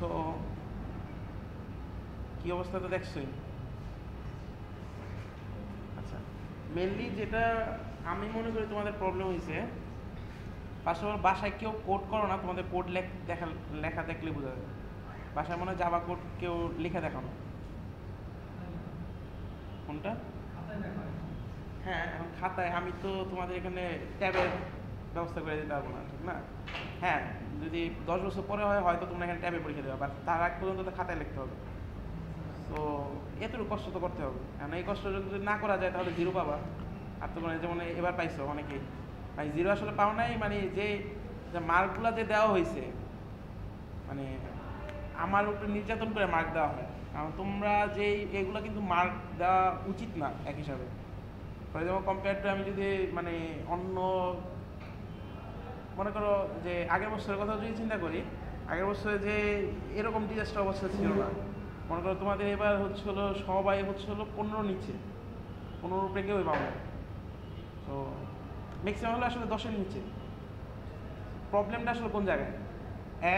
So কী অবস্থা তো দেখছোই। আচ্ছা, মেনলি যেটা আমি মনে করি তোমাদের প্রবলেম হয়েছে, ফার্স্ট অফ অল বাসায় কেউ কোড করো না, তোমাদের কোড লেখা দেখলে বোঝা যাবে। বাসায় মনে হয় জাভা কোড কেউ লিখে দেখানো। কোনটা? হ্যাঁ, এখন খাতায় আমি তো তোমাদের এখানে ট্যাবের ব্যবস্থা করে দিতে পারবো না, ঠিক না? হ্যাঁ, যদি 10 বছর পরে হয় হয়তো তোমরা এখানে ট্যাবে পরীক্ষা দেবে, বাট তার আগ পর্যন্ত তো খাতায় লিখতে হবে। তো এতটুকু কষ্ট তো করতে হবে, কারণ এই কষ্ট যদি না করা যায় তাহলে জিরো পাবা। আর তো মানে যেমন এবার পাইছো অনেকেই, মানে জিরো আসলে পাও নাই, মানে যে মার্কগুলো যে দেওয়া হয়েছে, মানে আমার উপরে নির্যাতন করে মার্ক দেওয়া হয়। কারণ তোমরা যে এগুলো কিন্তু মার্ক দেওয়া উচিত না এক হিসাবে। ফর এক্সাম্পল কম্পেয়ার টু আমি যদি মানে অন্য মনে করো যে আগের বছরের কথা যদি চিন্তা করি, আগের বছরে যে এরকম ডিজাস্টার অবস্থা ছিল না। মনে করো তোমাদের এবার হচ্ছিল সবাই হচ্ছিল 15 নিচে, 15 উপরে কেউই পাবো না। তো ম্যাক্সিমাম হলো আসলে 10-এর নিচে। প্রবলেমটা আসলে কোন জায়গায়?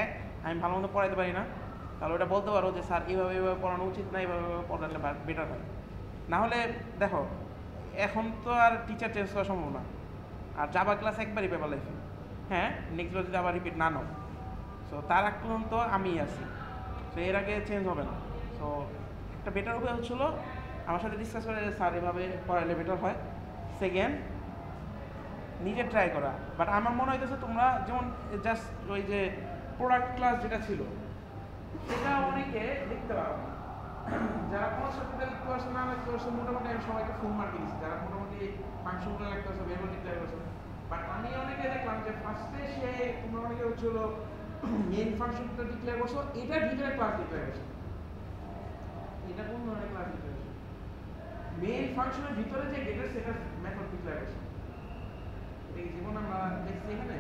এক, আমি ভালো মতো পড়াইতে পারি না, তাহলে ওটা বলতে পারো যে স্যার এইভাবে এইভাবে পড়ানো উচিত না, এইভাবে পড়ালে বেটার হয়। না হলে দেখো, এখন তো আর টিচার চেঞ্জ করা সম্ভব না, আর জাভা ক্লাস একবারই পেপার লাইফে। হ্যাঁ, নেক্সট বার যদি আবার রিপিট না নাও, সো তার আগ পর্যন্ত আমিই আছি, সো এর আগে চেঞ্জ হবে না। সো একটা বেটার উপায় হচ্ছিলো আমার সাথে ডিসকাস করে স্যার এভাবে পড়াইলে বেটার হয়। সেকেন্ড, নিজে ট্রাই করা। বাট আমার মনে হইতেছে তোমরা যেমন জাস্ট ওই যে প্রোডাক্ট ক্লাস যেটা ছিল সেটা অনেকে লিখতে পারো না। যারা কোনো সাবজেক্টে লিখতে পারছে না লিখতে পারছে, মোটামুটি আমি সবাইকে ফুল মার্ক দিয়েছি। যারা মোটামুটি ফাংশনগুলো লিখতে পারছে, ভেরিয়েবল ডিক্লেয়ার করছে। বাট আমি অনেকে দেখলাম যে ফার্স্টে সে তোমরা অনেকে হচ্ছিল মেইন ফাংশনটা ডিক্লেয়ার করছো, এটার ভিতরে ক্লাস ডিক্লেয়ার করছো। এটা কোন ধরনের ক্লাস ডিক্লেয়ার করছো? মেইন ফাংশনের ভিতরে যে গেটের সেটা মেথড ডিক্লেয়ার করছো। এটা কি যেমন আমরা দেখছি এখানে,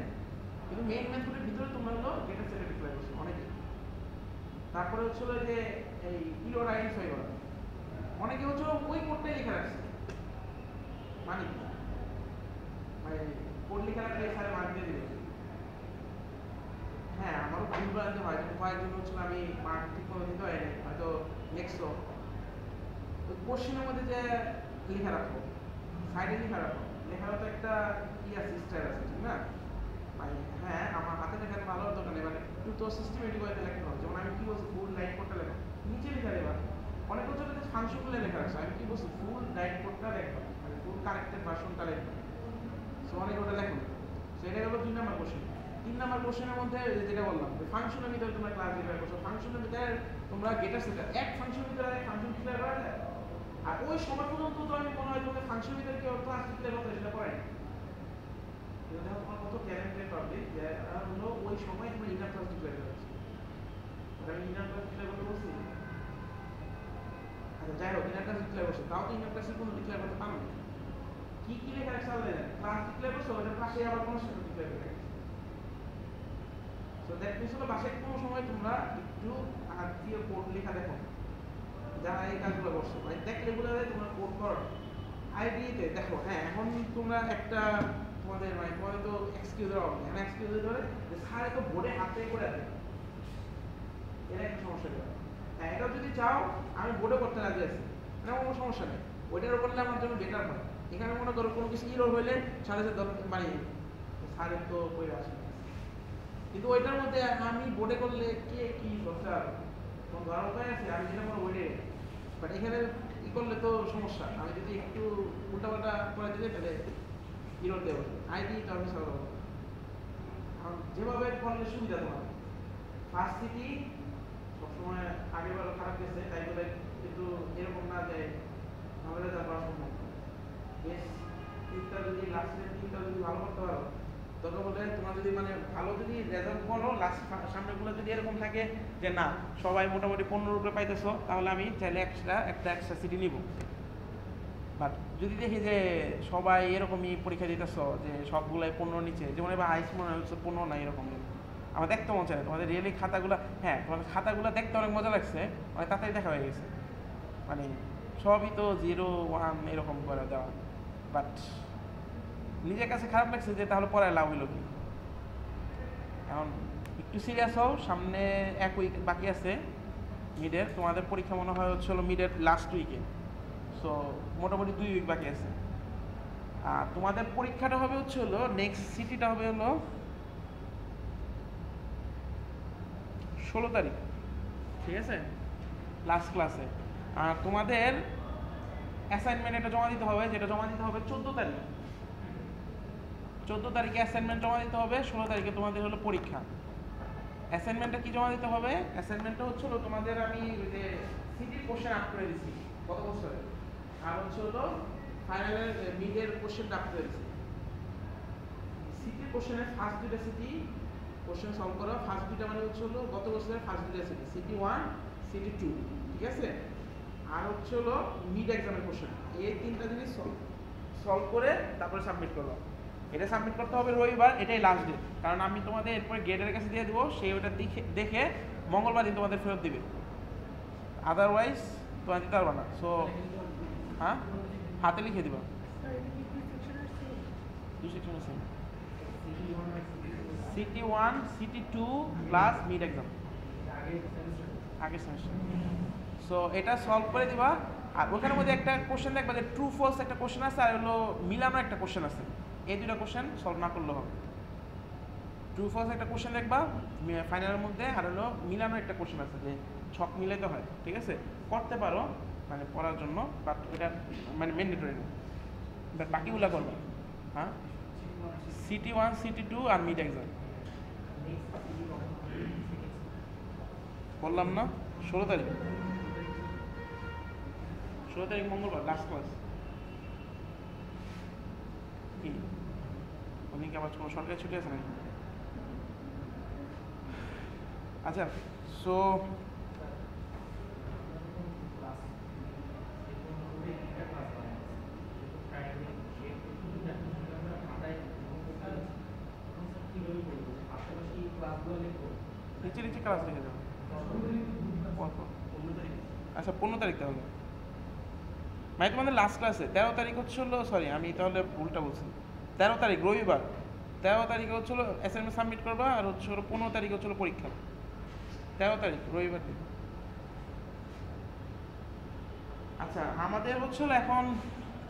কিন্তু মেইন মেথডের ভিতরে তোমরা হলো গেটের সেটা ডিক্লেয়ার করছো অনেকে। তারপরে হচ্ছিল যে এই ইরোর আইডেন্টিফাই করা, অনেকে হচ্ছে ওই কোডটাই লিখে রাখছে। মানে মানে কোড লিখে রাখলে স্যারে মার্ক দিয়ে দিবে। হ্যাঁ, আমারও ভুল বানাতে হয়, যেমন কয়েকজন হচ্ছিল আমি মার্ক ঠিক করে দিতে হয় হয়তো লিখছো ওই কোশ্চেনের মধ্যে যে লিখে রাখো, সাইডে লিখে রাখো, লেখারও তো একটা কি আছে, স্টাইল আছে, ঠিক না? মানে হ্যাঁ, আমার হাতে লেখাতে ভালো হতো না, এবার একটু তো সিস্টেমেটিক ওয়েতে লেখা হবে। যেমন আমি কি বলছি, ফুল লাইট কোডটা লেখা নিচে লিখে দেবা। অনেক হচ্ছে যে ফাংশনগুলো লেখা রাখছে, আমি কি বলছি ফুল লাইট কোডটা লেখা, মানে ফুল কারেক্টেড ভার্সনটা লেখা। সো অনেক ওটা লেখো, সেটা হলো 2 নাম্বার কোশ্চেন। 3 নাম্বার কোশ্চেনের মধ্যে যেটা বললাম, ফাংশনের ভিতরে তোমরা ক্লাস ডিক্লেয়ার করছো, ফাংশনের ভিতরে তোমরা গেটার সেটার এক ফাংশনের ভিতরে এক ফাংশন ডিক্লেয়ার করা যায়। আর ওই সময় পর্যন্ত তো আমি মনে হয় তোমাদের ফাংশনের ভিতরে কেউ ক্লাস ডিক্লেয়ার করতে সেটা করাই। তোমার কত ট্যালেন্টেড পাবলিক যে হলো ওই সময় তুমি ইনার ক্লাস ডিক্লেয়ার করেছো। আমি ইনার ক্লাস ডিক্লেয়ার করতে বলছি। আচ্ছা যাই হোক, ইনার ক্লাস ডিক্লেয়ার করছো, তাও তো ইনার ক্লাসের কোনো ডিক্লেয়ার করতে পারো না। কি কি লেখা রাখছে আলাদা জানি, ক্লাস ডিক্লেয়ার করছো, ওটার পাশে আবার কোনো সাথে ডিক্লেয়ার করে রাখছো। সো দ্যাট মিনস হলো বাসায় কোনো সময় তোমরা একটু হাত দিয়ে কোড লেখা দেখো, যারা এই কাজগুলো করছো, মানে দেখলে বলে তোমরা কোড করো আইডিতে দেখো। হ্যাঁ, এখন তোমরা একটা তোমাদের মানে তোমাদের তো এক্সকিউজ দেওয়া হবে, এখন এক্সকিউজ দিতে পারে যে স্যার তো বোর্ডে হাতে করে দেয়, এটা একটা সমস্যা দেবে। হ্যাঁ, এটাও যদি চাও আমি বোর্ডে করতে রাজি আছি, মানে কোনো সমস্যা নেই, ওইটার করলে আমার জন্য বেটার হয়। এখানে মনে করো কোনো কিছু ইরোর হইলে সাথে সাথে মানে স্যারের তো বই আসে, কিন্তু ওইটার মধ্যে আমি বোর্ডে করলে কে কি করতে পারবে, কোনো ধরার উপায় আছে? আমি যেটা কোনো ওইটাই, বাট এখানে ই করলে তো সমস্যা। আমি যদি একটু উল্টাপাল্টা করে দিলে তাহলে ইরোর দেবো, আইডি টার্মিস হবে। কারণ যেভাবে করলে সুবিধা তোমার ফার্স্ট সিটি সবসময় আগেবারও খারাপ গেছে, তাই বলে কিন্তু এরকম না যে আমাদের যা করা সম্ভব। বেশ 3টা যদি লাস্টের 3টা যদি ভালো করতে পারো, তখন বলে তোমার যদি মানে ভালো যদি রেজাল্ট করো, লাস্ট সামনেগুলো যদি এরকম থাকে যে না সবাই মোটামুটি 15 উপরে পাইতেছো, তাহলে আমি চাইলে একটা এক্সট্রা সিটি নিব। বাট যদি দেখি যে সবাই এরকমই পরীক্ষা দিতেছো যে সবগুলাই 15 নিচে, যেমন এবার হাইস্ট মনে হচ্ছে 15 না, এরকম আমার দেখতে মন চায় না। তোমাদের রিয়েলি খাতাগুলো, হ্যাঁ তোমাদের খাতাগুলো দেখতে অনেক মজা লাগছে, অনেক তাড়াতাড়ি দেখা হয়ে গেছে, মানে সবই তো 0, 1 এরকম করে দেওয়া। বাট নিজের কাছে খারাপ লাগছে যে তাহলে পড়ায় লাভ হইল কি। এখন একটু সিরিয়াস হও, সামনে 1 উইক বাকি আছে মিডের। তোমাদের পরীক্ষা মনে হয় হচ্ছে হলো মিডের লাস্ট উইকে, সো মোটামুটি 2 উইক বাকি আছে। আর তোমাদের পরীক্ষাটা হবে হচ্ছে হলো নেক্সট সিটিটা হবে হলো 16 তারিখ, ঠিক আছে, লাস্ট ক্লাসে। আর তোমাদের অ্যাসাইনমেন্ট এটা জমা দিতে হবে, যেটা জমা দিতে হবে 14 তারিখ। 14 তারিখে অ্যাসাইনমেন্ট জমা দিতে হবে, 16 তারিখে তোমাদের হলো পরীক্ষা। অ্যাসাইনমেন্টটা কি জমা দিতে হবে? অ্যাসাইনমেন্টটা হচ্ছে হলো তোমাদের আমি ওই যে সিটির কোশ্চেন আপ করে দিছি গত বছরে, আর হচ্ছে হলো ফাইনালের মিডের কোশ্চেন আপ করে দিছি। সিটির কোশ্চেনের ফার্স্ট দুইটা সিটি কোশ্চেন সলভ করা, ফার্স্ট দুইটা মানে হচ্ছে হলো গত বছরের ফার্স্ট দুইটা সিটি, সিটি 1 সিটি 2, ঠিক আছে। আর হচ্ছে হলো মিড এক্সামের কোশ্চেন, এই 3টা জিনিস সলভ করে তারপরে সাবমিট করবো। এটা সাবমিট করতে হবে রবিবার, এটাই লাস্ট ডেট। কারণ আমি তোমাদের এরপরে গেটের কাছে দিয়ে দেবো, সেই ওটা দেখে মঙ্গলবার দিন তোমাদের ফেরত দিবে, আদারওয়াইজ তোমার দিতে পারবে না। সো হ্যাঁ, হাতে লিখে দিবা। 2 সেকশন আছে, city 1 city 2 plus mid exam আগের সেমিস্টার। সো এটা সলভ করে দিবা। আর ওখানের মধ্যে একটা কোশ্চেন দেখবা যে ট্রু ফলস একটা কোশ্চেন আছে, আর হলো মিলানো একটা কোশ্চেন আছে। এই দুটো কোশ্চেন সলভ না করলে হবে। ট্রু ফলস একটা কোশ্চেন দেখবা ফাইনালের মধ্যে, আর হলো মিলানো একটা কোশ্চেন আছে যে ছক মিলাইতে হয়, ঠিক আছে। করতে পারো মানে পড়ার জন্য, বাট এটা মানে ম্যান্ডেটরি না, বাট বাকিগুলো করবা। হ্যাঁ, সিটি 1 সিটি 2 আর মিড এক্সাম বললাম না, 16 তারিখ। 16 তারিখ মঙ্গলবার লাস্ট ক্লাস। কি উনি কি আবার কোনো সরকারি ছুটি আছে নাকি? আচ্ছা, সো নিচে নিচে ক্লাস লিখে যাবে। আচ্ছা 15 তারিখ তাহলে মানে তোমাদের লাস্ট ক্লাসে। 13 তারিখ হচ্ছে হলো, সরি আমি তাহলে ভুলটা বলছি, 13 তারিখ রবিবার। 13 তারিখে হচ্ছে হলো অ্যাসাইনমেন্ট সাবমিট করবা, আর হচ্ছে হলো 15 তারিখে হচ্ছে হলো পরীক্ষা। 13 তারিখ রবিবার দিন। আচ্ছা, আমাদের হচ্ছে হলো এখন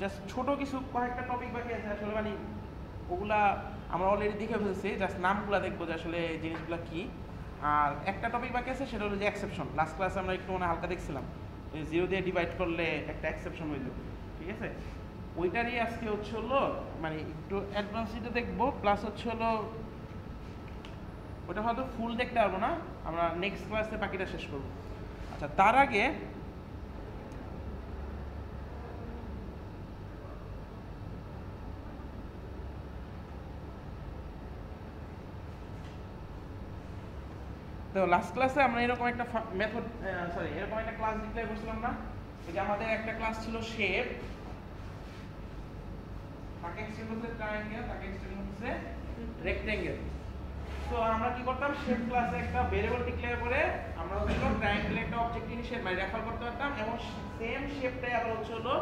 জাস্ট ছোট কিছু কয়েকটা টপিক বাকি আছে আসলে, মানে ওগুলা আমরা অলরেডি দেখে ফেলছি, জাস্ট নামগুলো দেখবো যে আসলে জিনিসগুলো কি। আর একটা টপিক বাকি আছে, সেটা হলো যে এক্সেপশন। লাস্ট ক্লাসে আমরা একটু মানে হালকা দেখছিলাম, 0 দিয়ে ডিভাইড করলে একটা এক্সেপশন হইল, ঠিক আছে। ওইটারই আজকে হচ্ছে হলো মানে একটু অ্যাডভান্সিতে দেখবো, প্লাস হচ্ছে হলো ওটা হয়তো ফুল দেখতে পারবো না, আমরা নেক্সট ক্লাসে বাকিটা শেষ করবো। আচ্ছা, তার আগে তো লাস্ট ক্লাসে আমরা এরকম একটা মেথড, সরি এরকম একটা ক্লাস ডিক্লেয়ার করছিলাম না, যে আমাদের একটা ক্লাস ছিল শেপ, তাকে এক্সটেন্ড করতে ট্রায়াঙ্গেল, তাকে এক্সটেন্ড করতে রেক্টেঙ্গেল। তো আমরা কি করতাম, শেপ ক্লাসে একটা ভেরিয়েবল ডিক্লেয়ার করে আমরা হচ্ছে ট্রায়াঙ্গেলে একটা অবজেক্ট ইনিশিয়েট মানে রেফার করতে পারতাম, এবং সেম শেপটাই আবার হচ্ছে হলো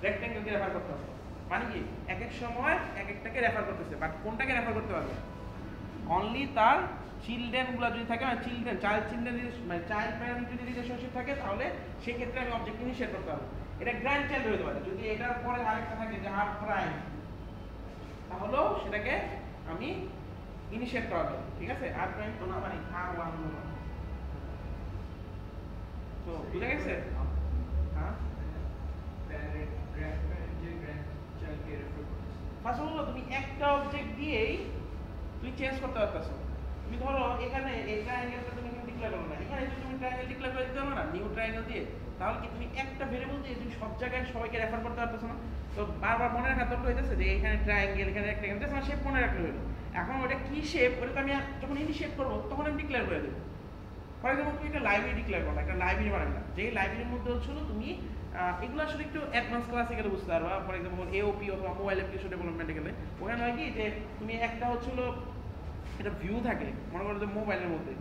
রেক্টেঙ্গেলকে রেফার করতে পারতাম। মানে কি এক এক সময় এক একটাকে রেফার করতেছে, বাট কোনটাকে রেফার করতে পারবে অনলি তার চিলড্রেন গুলা যদি থাকে, মানে চাইল্ড চিলড্রেন মানে চাইল্ড প্যারেন্ট যদি রিলেশনশিপ থাকে, তাহলে সেই ক্ষেত্রে আমি অবজেক্ট ইনিশিয়েট করতে পারবো। এটা গ্র্যান্ড চাইল্ড হতে পারে, যদি এটার পরে আরেকটা থাকে যে হাফ প্রাইম, তাহলেও সেটাকে আমি ইনিশিয়েট করা যাবে, ঠিক আছে। আর প্রাইম তো না, মানে আর ওয়ান হলো। তো বুঝা গেছে? হ্যাঁ, ফার্স্ট হলো তুমি একটা অবজেক্ট দিয়েই তুমি চেঞ্জ করতে পারতেছো। তুমি ধরো এখানে এই ট্রায়াঙ্গেলটা তুমি কিন্তু ডিক্লেয়ার করো না, এখানে যদি তুমি ট্রায়াঙ্গেল ডিক্লেয়ার করে দিতে পারো না নিউ ট্রায়াঙ্গেল দিয়ে, তাহলে কি তুমি একটা ভেরিয়েবল দিয়ে তুমি সব জায়গায় সবাইকে রেফার করতে পারতেছো না। তো বারবার মনে রাখার দরকার হইতেছে যে এখানে ট্রায়াঙ্গেল, এখানে রেক্টেঙ্গেল, জাস্ট আমার শেপ মনে রাখলে হলো। এখন ওটা কি শেপ, ওটা তো আমি যখন ইনিশিয়েট করবো তখন আমি ডিক্লেয়ার করে দেবো। ফর এক্সাম্পল তুমি একটা লাইব্রেরি ডিক্লেয়ার করো, একটা লাইব্রেরি বানাইলা, যেই লাইব্রেরির মধ্যে হচ্ছে তুমি এগুলো আসলে একটু অ্যাডভান্স ক্লাসে গেলে বুঝতে পারবা। ফর এক্সাম্পল এওপি অথবা মোবাইল অ্যাপ্লিকেশন ডেভেলপমেন্টে গেলে ওখানে হয় কি যে তুমি একটা হচ্ছিল একটা ভিউ থাকে, মনে করো যে মোবাইলের মধ্যে,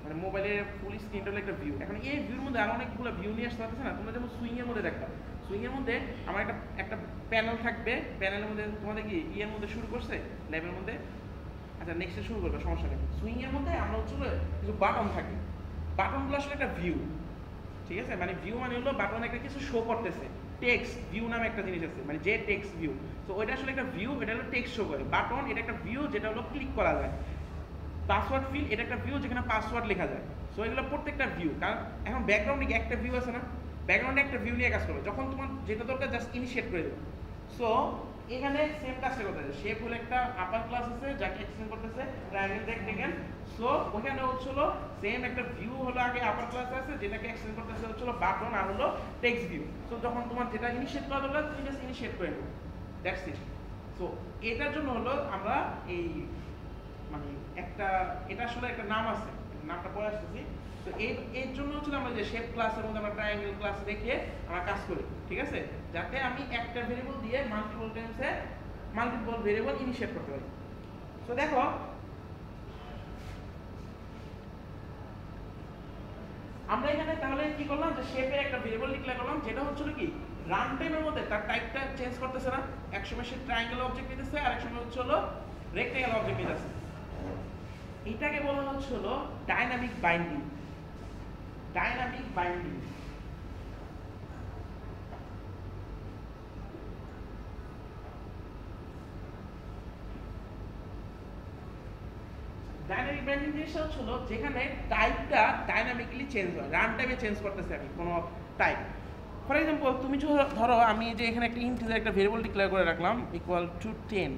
মানে মোবাইলের ফুল স্ক্রিনটা হলো একটা ভিউ। এখন এই ভিউর মধ্যে আরো অনেকগুলো ভিউ নিয়ে আসতে পারতেছে না। তোমরা যেমন সুইং এর মধ্যে দেখবা, সুইং এর মধ্যে আমার একটা প্যানেল থাকবে, প্যানেলের মধ্যে তোমাদের কি ইয়ের মধ্যে শুরু করছে ল্যাবের মধ্যে আচ্ছা নেক্সটে শুরু করবে, সমস্যা নেই। সুইং এর মধ্যে আমরা হচ্ছে কিছু বাটন থাকে, বাটনগুলো আসলে একটা ভিউ, ঠিক আছে? মানে ভিউ মানে হলো বাটন একটা কিছু শো করতেছে, টেক্সট ভিউ নামে একটা জিনিস আছে, মানে যে টেক্সট ভিউ। তো ওইটা আসলে একটা ভিউ, এটা হলো টেক্সট শো করে। বাটন এটা একটা ভিউ যেটা হলো ক্লিক করা যায়। পাসওয়ার্ড ফিল এটা একটা ভিউ যেখানে পাসওয়ার্ড লেখা যায়। সো এগুলো প্রত্যেকটা ভিউ, কারণ এখন ব্যাকগ্রাউন্ডে একটা ভিউ আছে না, ব্যাকগ্রাউন্ডে একটা ভিউ নিয়ে কাজ করবে। যখন তোমার যেটা দরকার জাস্ট ইনিশিয়েট করে দেবে। সো এখানে সেম কাজটা করতে হবে। শেপ হলো একটা আপার ক্লাস আছে যাকে এক্সটেন্ড করতেছে ট্রায়াঙ্গেল রেক্টেঙ্গেল। সো ওখানে হচ্ছিল সেম একটা ভিউ হলো আগে আপার ক্লাস আছে যেটাকে এক্সটেন্ড করতেছে হচ্ছিল বাটন আর হলো টেক্সট ভিউ। সো যখন তোমার যেটা ইনিশিয়েট করা দরকার তুমি জাস্ট ইনিশিয়েট করে নেবে, দ্যাটস ইট। সো এটার জন্য হলো আমরা এই মানে একটা, এটা আসলে একটা নাম আছে, নামটা পরে আসতেছি। তো এর জন্য হচ্ছে আমরা যে শেপ ক্লাসের মধ্যে আমরা ট্রায়াঙ্গেল ক্লাস রেখে আমরা কাজ করি, ঠিক আছে? যাতে আমি একটা ভেরিয়েবল দিয়ে মাল্টিপল টাইমসে মাল্টিপল ভেরিয়েবল ইনিশিয়েট করতে পারি। সো দেখো আমরা এখানে তাহলে কি করলাম, যে শেপের একটা ভেরিয়েবল ডিক্লেয়ার করলাম যেটা হচ্ছে কি রান টাইমের মধ্যে তার টাইপটা চেঞ্জ করতেছে না। এক সময় সে ট্রায়াঙ্গেল অবজেক্ট নিতেছে আর এক সময় হচ্ছে হলো রেক্টেঙ্গেল অবজেক্ট নিতেছে। এটাকে বলা হচ্ছে হলো dynamic binding. Dynamic binding dynamic binding জিনিসটা হচ্ছে যেখানে টাইপটা ডাইনামিক্যালি চেঞ্জ হয়, রান টাইমে চেঞ্জ করতেছে আমি কোনো টাইপ। ফর এক্সাম্পল তুমি ধরো আমি যে এখানে একটা ইন্টিজার একটা ভেরিয়েবল ডিক্লেয়ার করে রাখলাম ইকুয়াল টু 10।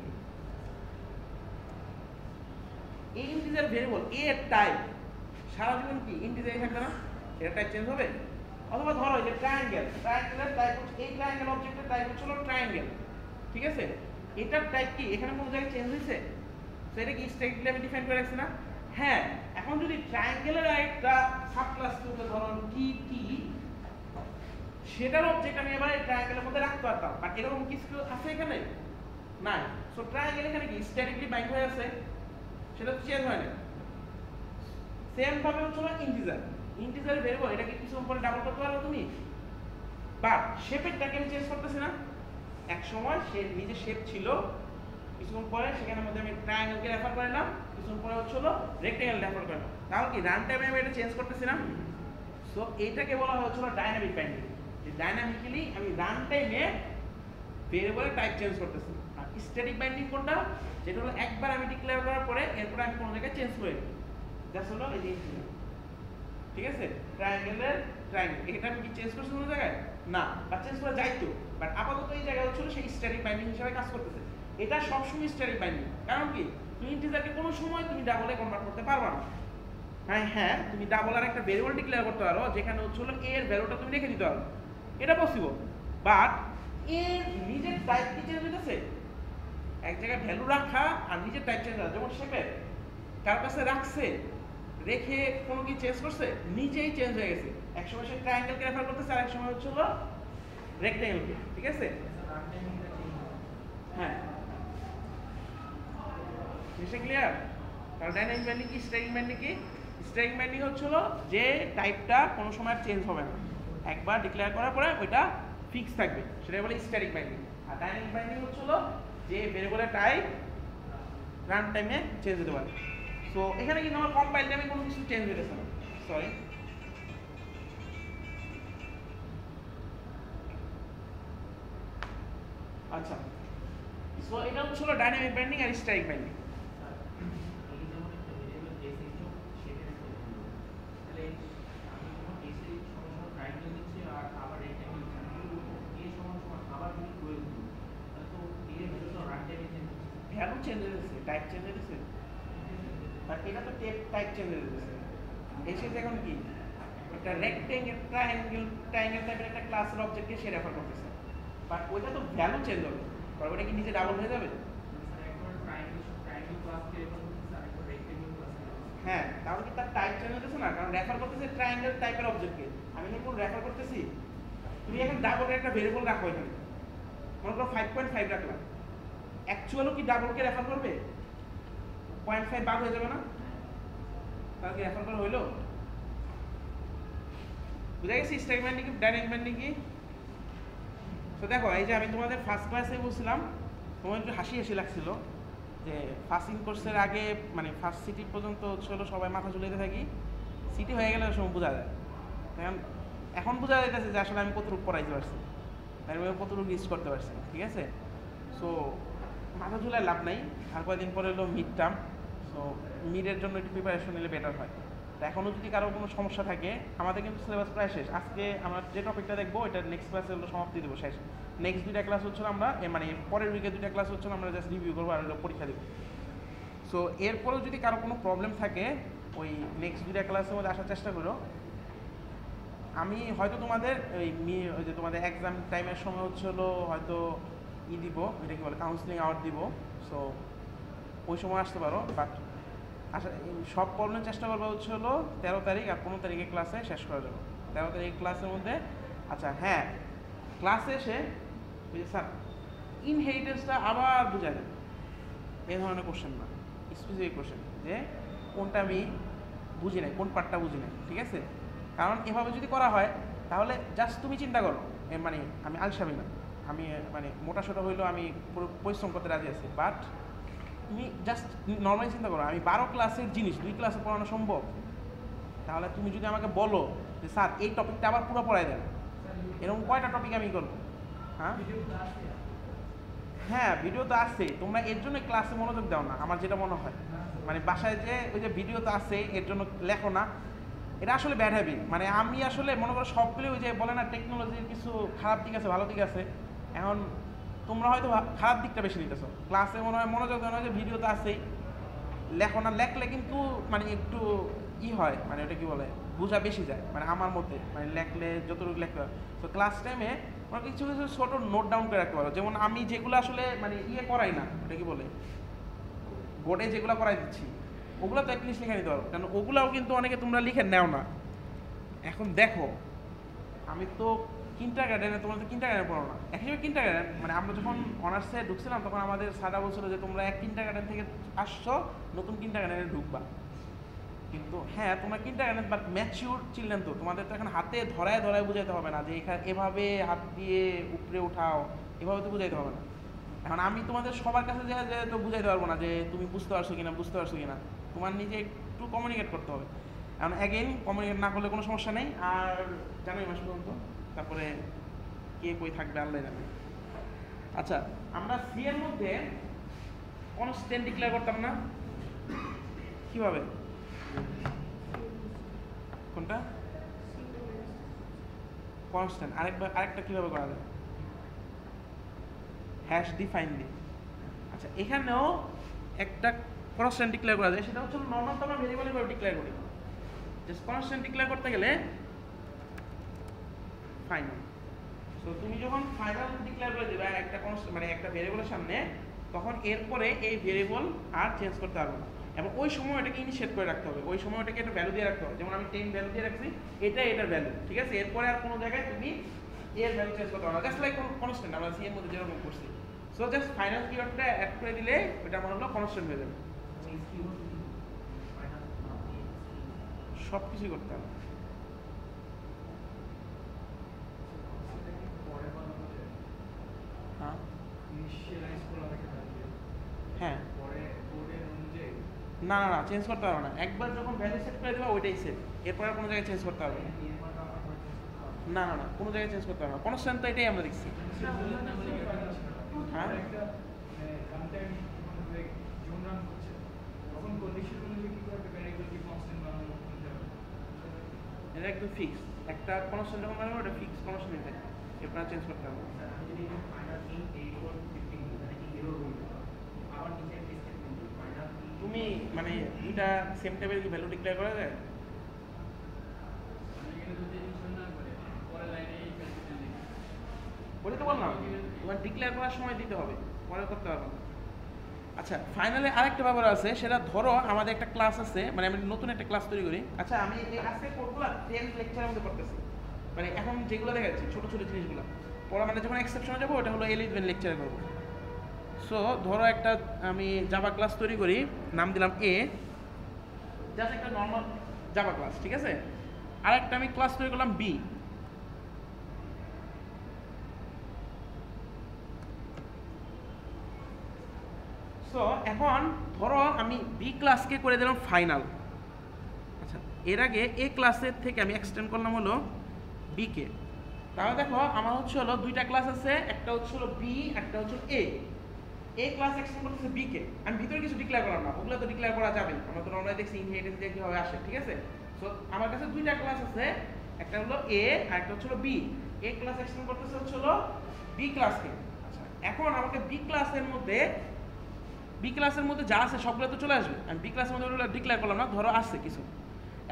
এই ইন্টিজার ভেরিয়েবল এর টাইপ সারা জীবন কি ইন্টিজারই থাকবে না, এটা টাইপ চেঞ্জ হবে। অথবা ধরো এই যে ট্রায়াঙ্গেলের টাইপ হচ্ছে, এই ট্রায়াঙ্গেল অবজেক্টের টাইপ হচ্ছে ট্রায়াঙ্গেল, ঠিক আছে? এটার টাইপ কি এখানে কোনো জায়গায় চেঞ্জ হয়েছে? তো এটা কি স্ট্যাটিকলি আমি ডিফাইন করে রাখছি না? হ্যাঁ। এখন যদি ট্রায়াঙ্গেলের একটা সাবক্লাস তুলতে ধরো টি, সেটার অবজেক্ট আমি এবার এই ট্রায়াঙ্গেলের মধ্যে রাখতে পারতাম, বাট এরকম কিছু আছে এখানে নাই। সো ট্রায়াঙ্গেল এখানে কি স্ট্যাটিকলি বাইন্ড হয়ে আছে, সেটা তো চেঞ্জ হয় না। সেম ভাবে হচ্ছে ইন্টিজার ভেরিয়েবল, এটা কি কিছু পরে ডাবল করতে পারো তুমি, বাট শেপেরটাকে আমি চেঞ্জ করতেছি না। এক সময় সে নিজে শেপ ছিল, কিছুক্ষণ পরে সেখানের মধ্যে আমি ট্রায়াঙ্গেলকে রেফার করলাম, কিছুক্ষণ পরে হচ্ছে রেক্টেঙ্গেল রেফার করলাম। তাহলে কি রান টাইমে আমি এটা চেঞ্জ করতেছি না। সো এইটাকে বলা হয় হচ্ছে ডাইনামিক বাইন্ডিং, যে ডাইনামিক্যালি আমি রান টাইমে ভেরিয়েবলের টাইপ চেঞ্জ করতেছি। আর স্ট্যাটিক বাইন্ডিং কোনটা, যেটা হলো একবার আমি ডিক্লেয়ার করার পরে এরপর আমি কোনো জায়গায় চেঞ্জ করে দিই, জাস্ট হলো এই যে, ঠিক আছে? ট্রায়াঙ্গেল এটা আমি কি চেঞ্জ করছি কোনো জায়গায় না, বা চেঞ্জ করা যাইতো, বাট আপাতত এই জায়গায় হচ্ছে সেই স্ট্যাটিক বাইন্ডিং হিসেবে কাজ করতেছে। এটা সবসময় স্ট্যাটিক বাইন্ডিং, কারণ কি তুমি ইন্টিজারকে কোনো সময় তুমি ডাবলে কনভার্ট করতে পারবা না। হ্যাঁ তুমি ডাবল আর একটা ভেরিয়েবল ডিক্লেয়ার করতে পারো যেখানে হচ্ছে এ এর ভ্যালুটা তুমি রেখে দিতে পারো, এটা পসিবল। বাট এর নিজের টাইপ কি চেঞ্জ হইতেছে? এক জায়গায় ভ্যালু রাখা আর নিজের টাইপ চেঞ্জ করা, যেমন শেপের কার কাছে রাখছে রেখে কোনো কি চেঞ্জ করছে, নিজেই চেঞ্জ হয়ে গেছে। এক সময় সে ট্রায়াঙ্গেলকে রেফার করতেছে আর এক সময় হচ্ছে রেক্টেঙ্গেলকে, ঠিক আছে? হ্যাঁ জিনিসটা ক্লিয়ার? কারণ ডাইনামিক বাইন্ডিং কি, স্ট্যাটিক বাইন্ডিং কি? স্ট্যাটিক বাইন্ডিং হচ্ছে যে টাইপটা কোনো সময় চেঞ্জ হবে না, একবার ডিক্লেয়ার করার পরে ওইটা ফিক্স থাকবে, সেটা বলে স্ট্যাটিক বাইন্ডিং। আর ডাইনামিক বাইন্ডিং হচ্ছে যে ভেরিয়েবলের টাইপ রান টাইমে চেঞ্জ হতে পারে। সো এখানে কিন্তু আমার কম্পাইল টাইমে কোনো কিছু চেঞ্জ হতেছে না, সরি। আচ্ছা, সো এটা হচ্ছে ডাইনামিক বাইন্ডিং আর স্ট্যাটিক বাইন্ডিং। ভ্যালু চেঞ্জ হয়েছে, টাইপ চেঞ্জ হয়েছে, বাট এটা তো টাইপ চেঞ্জ হয়েছে। এসে এখন কি একটা রেক্টেঙ্গেল ট্রায়াঙ্গেল টাইপের একটা ক্লাসের অবজেক্টকে সে রেফার করতেছে, বাট ওইটা তো ভ্যালু চেঞ্জ হবে, আর ওইটা কি নিচে ডাবল হয়ে যাবে? হ্যাঁ, তাহলে কি তার টাইপ চেঞ্জ হতেছে না, কারণ রেফার করতেছে ট্রায়াঙ্গেল টাইপের অবজেক্টকে, আমি কিন্তু রেফার করতেছি। তুমি এখন ডাবলের একটা ভেরিয়েবল রাখো এখানে, মনে করো 5.5 রাখলাম, অ্যাকচুয়ালও কি ডাবলকে রেফার করবে? 0.5 বাদ হয়ে যাবে না? তাহলে কি রেফার করা হইলো? বুঝা গেছি স্ট্যাটিক বাইন্ডিং কি ডাইনামিক বাইন্ডিং কি? তো দেখো এই যে আমি তোমাদের ফার্স্ট ক্লাসে বলছিলাম, তোমার একটু হাসি হাসি লাগছিল যে ফার্স্ট ইন কোর্সের আগে মানে ফার্স্ট সিটি পর্যন্ত হলো সবাই মাথা ঝুলাইতে থাকি, সিটি হয়ে গেলে সময় বোঝা যায়। এখন বোঝা যাইতেছে যে আসলে আমি কতটুকু পড়াইতে পারছি, আমি কতটুকু রিচ করতে পারছি, ঠিক আছে। সো মাথা ঝুলায় লাভ নাই। আর কয়েকদিন পরে হলো মিড টার্ম, সো মিডের জন্য একটু প্রিপারেশন নিলে বেটার হয়। তো এখনও যদি কারো কোনো সমস্যা থাকে, আমাদের কিন্তু সিলেবাস প্রায় শেষ। আজকে আমরা যে টপিকটা দেখবো এটা নেক্সট ক্লাসে হলো সমাপ্তি দেবো, শেষ। নেক্সট 2টা ক্লাস হচ্ছিল আমরা মানে পরের উইকে 2টা ক্লাস হচ্ছিল আমরা জাস্ট রিভিউ করবো আর পরীক্ষা দেবো। সো এরপরেও যদি কারো কোনো প্রবলেম থাকে ওই নেক্সট 2টা ক্লাসের মধ্যে আসার চেষ্টা করো। আমি হয়তো তোমাদের ওই যে তোমাদের এক্সাম টাইমের সময় হলো হয়তো দিব, এটা কি বলে কাউন্সিলিং আওয়ার দিব। সো ওই সময় আসতে পারো, বাট আচ্ছা সব পড়ানোর চেষ্টা করবো হলো 13 তারিখ আর 15 তারিখে ক্লাসে শেষ করা যাবে। 13 তারিখ ক্লাসের মধ্যে আচ্ছা হ্যাঁ ক্লাসে এসে স্যার ইনহেরিটেন্সটা আবার বোঝায় দেবে, এই ধরনের কোশ্চেন না, স্পেসিফিক কোশ্চেন যে কোনটা আমি বুঝি নাই, কোন পার্টটা বুঝি নাই, ঠিক আছে। কারণ এভাবে যদি করা হয় তাহলে জাস্ট তুমি চিন্তা করো মানে আমি আলসামি না, আমি মানে মোটা সোটা হইলেও আমি পরিশ্রম করতে রাজি আছি, বাট তুমি জাস্ট নর্মালি চিন্তা করো আমি 12 ক্লাসের জিনিস 2 ক্লাসে পড়ানো সম্ভব? তাহলে তুমি যদি আমাকে বলো যে স্যার এই টপিকটা আবার পুরো পড়াই দেন, এরকম কয়টা টপিক আমি করবো? হ্যাঁ ভিডিও তো আছে, তোমরা এর জন্য ক্লাসে মনোযোগ দাও না আমার যেটা মনে হয়। মানে বাসায় যে ওই যে ভিডিও তো আছে এর জন্য লেখো না, এটা আসলে ব্যাড হ্যাবিট। মানে আমি আসলে মনে করো সবগুলো ওই যে বলে না টেকনোলজির কিছু খারাপ দিক আছে ভালো দিক আছে, এখন তোমরা হয়তো খারাপ দিকটা বেশি নিতেছো, ক্লাসে মনে হয় মনোযোগ দেওয়া হয় যে ভিডিও তো আছেই, লেখো না, লেখলে কিন্তু মানে একটু হয় মানে ওটা কি বলে বোঝা বেশি যায় মানে আমার মতে, মানে লেখলে যতটুকু লেখতে হয়। তো ক্লাস টাইমে মানে কিছু কিছু ছোটো নোট ডাউন করে রাখতে পারো, যেমন আমি যেগুলো আসলে মানে করাই না, ওটা কি বলে বোর্ডে যেগুলো করাই দিচ্ছি ওগুলো তো অ্যাটলিস্ট লিখে নিতে পারো, কারণ ওগুলাও কিন্তু অনেকে তোমরা লিখে নেও না। এখন দেখো আমি তো কিন্ডারগার্টেনে, তোমরা তো কিন্ডারগার্টেনে পড়ো না, একইভাবে কিন্ডারগার্টেন মানে আমরা যখন অনার্সে ঢুকছিলাম তখন আমাদের স্যাররা বলছিল যে তোমরা এক কিন্ডারগার্টেন থেকে আসছো নতুন কিন্ডারগার্টেনে ঢুকবা, কিন্তু হ্যাঁ তোমরা কিন্ডারগার্টেন বাট ম্যাচিউর চিলড্রেন, তো তোমাদের তো এখন হাতে ধরায় ধরায় বুঝাইতে হবে না যে এখানে এভাবে হাত দিয়ে উপরে উঠাও, এভাবে তো বুঝাইতে হবে না। এখন আমি তোমাদের সবার কাছে যে তো বুঝাইতে পারবো না যে তুমি বুঝতে পারছো কিনা বুঝতে পারছো কিনা, তোমার নিজে একটু কমিউনিকেট করতে হবে। এখন অ্যাগেন কমিউনিকেট না করলে কোনো সমস্যা নেই। আর জানুয়ারি মাস পর্যন্ত, তারপরে কে কই থাকবে আল্লাহ জানে। আচ্ছা আমরা সি এর মধ্যে কনস্ট্যান্ট ডিক্লেয়ার করতাম না, কিভাবে? কোনটা কনস্ট্যান্ট? আরেকটা কিভাবে করা যায়? হ্যাশ ডিফাইন দি। আচ্ছা এখানেও একটা কনস্ট্যান্ট ডিক্লেয়ার করা যায়, সেটা হচ্ছে নর্মাল তো আমরা ভেরিয়েবল হিসেবে ডিক্লেয়ার করি, জাস্ট কনস্ট্যান্ট ডিক্লেয়ার করতে গেলে ফাইনাল। সো তুমি যখন ফাইনাল ডিক্লেয়ার করে দেবে একটা কনস্ট্যান্ট মানে একটা ভেরিয়েবলের সামনে, তখন এরপরে এই ভেরিয়েবল আর চেঞ্জ করতে পারবে না, এবং ওই সময় এটাকে ইনিশিয়েট করে রাখতে হবে, ওই সময় এটাকে একটা ভ্যালু দিয়ে রাখতে হবে, যেমন আমি 10 ভ্যালু দিয়ে রাখছি, এটার ভ্যালু, ঠিক আছে। এরপরে আর কোনো জায়গায় তুমি এর ভ্যালু চেঞ্জ করতে পারবে না, জাস্ট লাইক কনস্ট্যান্ট আমরা সি এর মধ্যে যেরকম করছি। সো জাস্ট ফাইনাল কিওয়ার্ডটা অ্যাড করে দিলে ওটা আমার হলো কনস্ট্যান্ট হয়ে যাবে। সব কিছুই করতে হবে। হ্যাঁ হ্যাঁ না না না চেঞ্জ করতে পারবে না, একবার যখন ভ্যালু সেট করে দেবে ওইটাই সেট, এরপর আর কোনো জায়গায় চেঞ্জ করতে পারবে না। না না কোনো জায়গায় চেঞ্জ করতে পারবে না, কনস্ট্যান্ট তো এটাই আমরা দেখছি। হ্যাঁ এটা একদম ফিক্স, একটা কনস্ট্যান্ট যখন বানাবো ওটা ফিক্স কনস্ট্যান্ট থাকে, এরপর চেঞ্জ করতে হবে। তুমি মানে দুইটা সেম টাইপের কি ভ্যালু ডিক্লেয়ার করা যায়? ওটা তো বললাম তোমার ডিক্লেয়ার করার সময় দিতে হবে, পরে করতে পারবো না। আচ্ছা ফাইনালে আরেকটা ব্যাপার আছে, সেটা ধরো আমাদের একটা ক্লাস আছে, মানে আমি নতুন একটা ক্লাস তৈরি করি। আচ্ছা আমি এই আজকে কোর্সগুলো 10 লেকচারের মধ্যে করতেছি, মানে এখন যেগুলো দেখাচ্ছি ছোটো ছোটো জিনিসগুলো পড়া, মানে যখন এক্সেপশনে যাবো ওটা হলো 11 লেকচারে করবো। সো ধরো একটা আমি জাভা ক্লাস তৈরি করি, নাম দিলাম এ, জাস্ট একটা নর্মাল জাভা ক্লাস, ঠিক আছে। আর একটা আমি ক্লাস তৈরি করলাম বি, সো এখন ধরো আমি বি ক্লাসকে করে দিলাম ফাইনাল। আচ্ছা, এর আগে এ ক্লাসের থেকে আমি এক্সটেন্ড করলাম হলো বি কে। তাহলে দেখো আমার হচ্ছে হলো দুইটা ক্লাস আছে, একটা হচ্ছে হলো বি, একটা হচ্ছে এ ক্লাস এক্সটেন্ড করতেছে বি কে। আমি ভিতরে কিছু ডিক্লেয়ার করলাম না, ওগুলো তো ডিক্লেয়ার করা যাবে, আমরা তো নরমালি দেখছি ইনহেরিটেন্স দিয়ে কিভাবে আসে, ঠিক আছে? সো আমার কাছে দুইটা ক্লাস আছে, একটা হলো এ আর একটা হচ্ছে হলো বি। এ ক্লাস এক্সটেন্ড করতেছে হচ্ছে হলো বি ক্লাসকে। আচ্ছা, এখন আমাকে বি ক্লাসের মধ্যে যা আছে সবগুলো তো চলে আসবে। আমি বি ক্লাসের মধ্যে ওগুলো ডিক্লেয়ার করলাম না, ধরো আছে কিছু।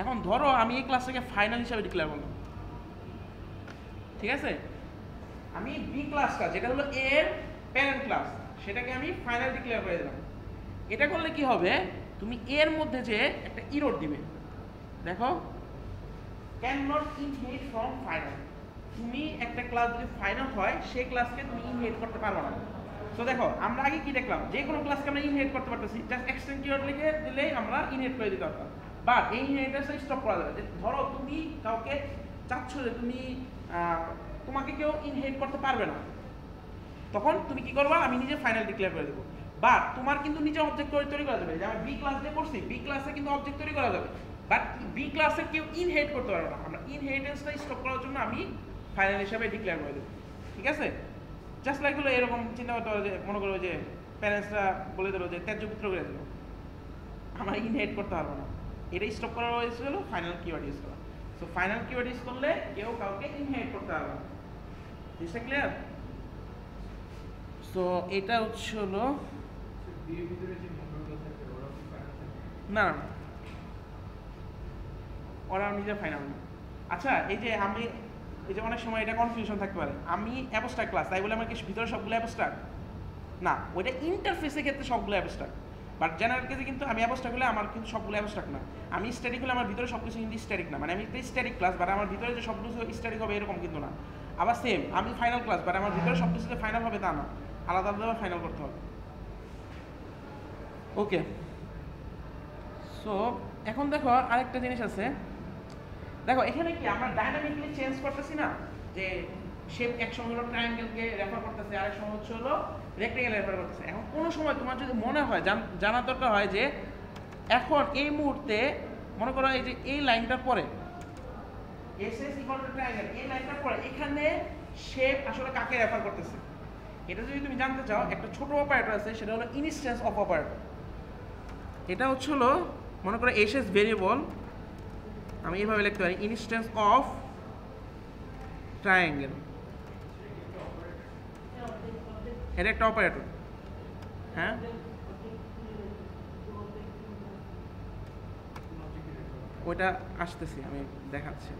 এখন ধরো আমি এই ক্লাসটাকে ফাইনাল হিসাবে ডিক্লেয়ার করলাম, ঠিক আছে? আমি বি ক্লাসটা যেটা হলো এর প্যারেন্ট ক্লাস সেটাকে আমি ফাইনাল ডিক্লেয়ার করে দিলাম। এটা করলে কি হবে, তুমি এর মধ্যে যে একটা ইরোড দিবে, দেখো can not inherit from final. তুমি একটা ক্লাস যদি ফাইনাল হয় সেই ক্লাসকে তুমি ইনহেরিট করতে পারবে না। তো দেখো আমরা আগে কি দেখলাম, যে কোনো ক্লাসকে আমরা ইনহেরিট করতে পারতেছি, জাস্ট এক্সটেন্ড কিওয়ার্ড লিখে দিলেই আমরা ইনহেরিট করে দিতে পারতাম। বাট এই ইনহেরিটেন্সটা স্টপ করা যাবে। যে ধরো তুমি কাউকে চাচ্ছ যে তোমাকে কেউ ইনহেরিট করতে পারবে না, তখন তুমি কি করবা, আমি নিজে ফাইনাল ডিক্লেয়ার করে দেবো। বাট তোমার কিন্তু নিজে অবজেক্ট তৈরি করা যাবে। যে আমি বি ক্লাস দিয়ে করছি, বি ক্লাসে কিন্তু অবজেক্ট তৈরি করা যাবে, বাট বি ক্লাসে কেউ ইনহেরিট করতে পারবে না। আমরা ইনহেরিটেন্সটা স্টপ করার জন্য আমি ফাইনাল হিসাবে ডিক্লেয়ার করে দেবো, ঠিক আছে? জাস্ট লাইক হলো এরকম চিন্তা করতে হবে যে মনে করো যে প্যারেন্টসরা বলে দিল যে ত্যায্য পুত্র করে দিল, আমরা ইনহেরিট করতে পারবো না, এটা স্টপ করা হয়েছিল ফাইনাল কিওয়ার্ড ইউজ করা। সো ফাইনাল কিওয়ার্ড ইউজ করলে কেউ কাউকে ইনহেরিট করতে পারবে না। জিনিসটা ক্লিয়ার? সো এটা হচ্ছে হলো না, ওরা নিজে ফাইনাল না। আচ্ছা, এই যে অনেক সময় এটা কনফিউশন থাকতে পারে, আমি অ্যাবস্ট্রাক্ট ক্লাস তাই বলে আমার কি ভিতরে সবগুলো অ্যাবস্ট্রাক্ট না, ওইটা ইন্টারফেসের ক্ষেত্রে সবগুলো অ্যাবস্ট্রাক্ট। বাট জেনারেল কেসে কিন্তু আমি অ্যাবস্ট্রাক্ট হলে আমার কিন্তু সবগুলো অ্যাবস্ট্রাক্ট না। আমি স্ট্যাটিক হলে আমার ভিতরে সব কিছু কিন্তু স্ট্যাটিক না, মানে আমি একটা স্ট্যাটিক ক্লাস বাট আমার ভিতরে যে সব কিছু স্ট্যাটিক হবে এরকম কিন্তু না। আবার সেম আমি ফাইনাল ক্লাস বাট আমার ভিতরে সব কিছু যে ফাইনাল হবে তা না, আলাদা আলাদা ফাইনাল করতে হবে। ওকে, সো এখন দেখো আরেকটা জিনিস আছে, দেখো এখানে কি আমরা ডাইনামিকলি চেঞ্জ করতেছি না, যে শেপ এক সময় হলো ট্রায়াঙ্গেলকে রেফার করতেছে, আরেক সময় হচ্ছে হলো রেক্টেঙ্গেল রেফার করতেছে। এখন কোনো সময় তোমার যদি মনে হয় জানার দরকার হয় যে এখন এই মুহূর্তে মনে করো এই যে এই লাইনটার পরে এসএস ইকুয়াল টু ট্রায়াঙ্গেল, এই লাইনটার পরে এখানে শেপ আসলে কাকে রেফার করতেছে, এটা যদি তুমি জানতে চাও একটা ছোট অপারেটর আছে, সেটা হলো ইনস্ট্যান্স অফ অপারেটর। এটা হচ্ছে হলো মনে করো এসএস ভেরিয়েবল, আমি এইভাবে লিখতে পারি ইনস্ট্যান্স অফ ট্রায়াঙ্গেল, এটা একটা অপারেটর। হ্যাঁ, ওইটা আসতেছি, আমি দেখাচ্ছি।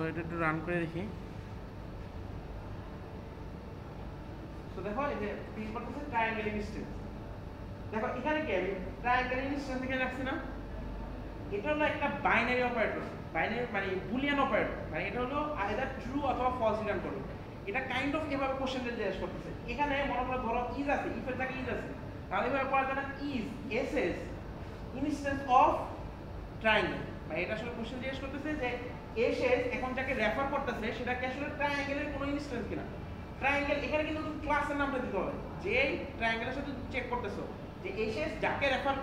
এটা একটু রান করে দেখি। তো দেখো এই যে প্রিন্ট করতেছে ট্রায়াঙ্গেল ইনস্ট্যান্স। দেখো এখানে কি আমি ট্রায়াঙ্গেল ইনস্ট্যান্স থেকে রাখছি না, এটা হলো একটা বাইনারি অপারেটর, বাইনারি মানে বুলিয়ান অপারেটর, মানে এটা হলো আইদার ট্রু অথবা ফলস রিটার্ন করবে। এটা কাইন্ড অফ এভাবে কোশ্চেনটা জিজ্ঞেস করতেছে। এখানে মনে করো ধরো ইজ আছে, ইফ এর জায়গায় ইজ আছে, তাহলে এভাবে পড়া যায় না is SS instance of triangle, মানে এটা আসলে কোশ্চেন জিজ্ঞেস করতেছে যে এসএস এখন যাকে রেফার করতেছে সেটা কি আসলে ট্রায়াঙ্গেলের কোনো ইনস্ট্যান্স কিনা। ট্রায়াঙ্গেল এখানে কিন্তু তুমি ক্লাসের নামটা দিতে হবে, যে ট্রায়াঙ্গেলের সাথে তুমি চেক করতেছো যে এসএস যাকে রেফার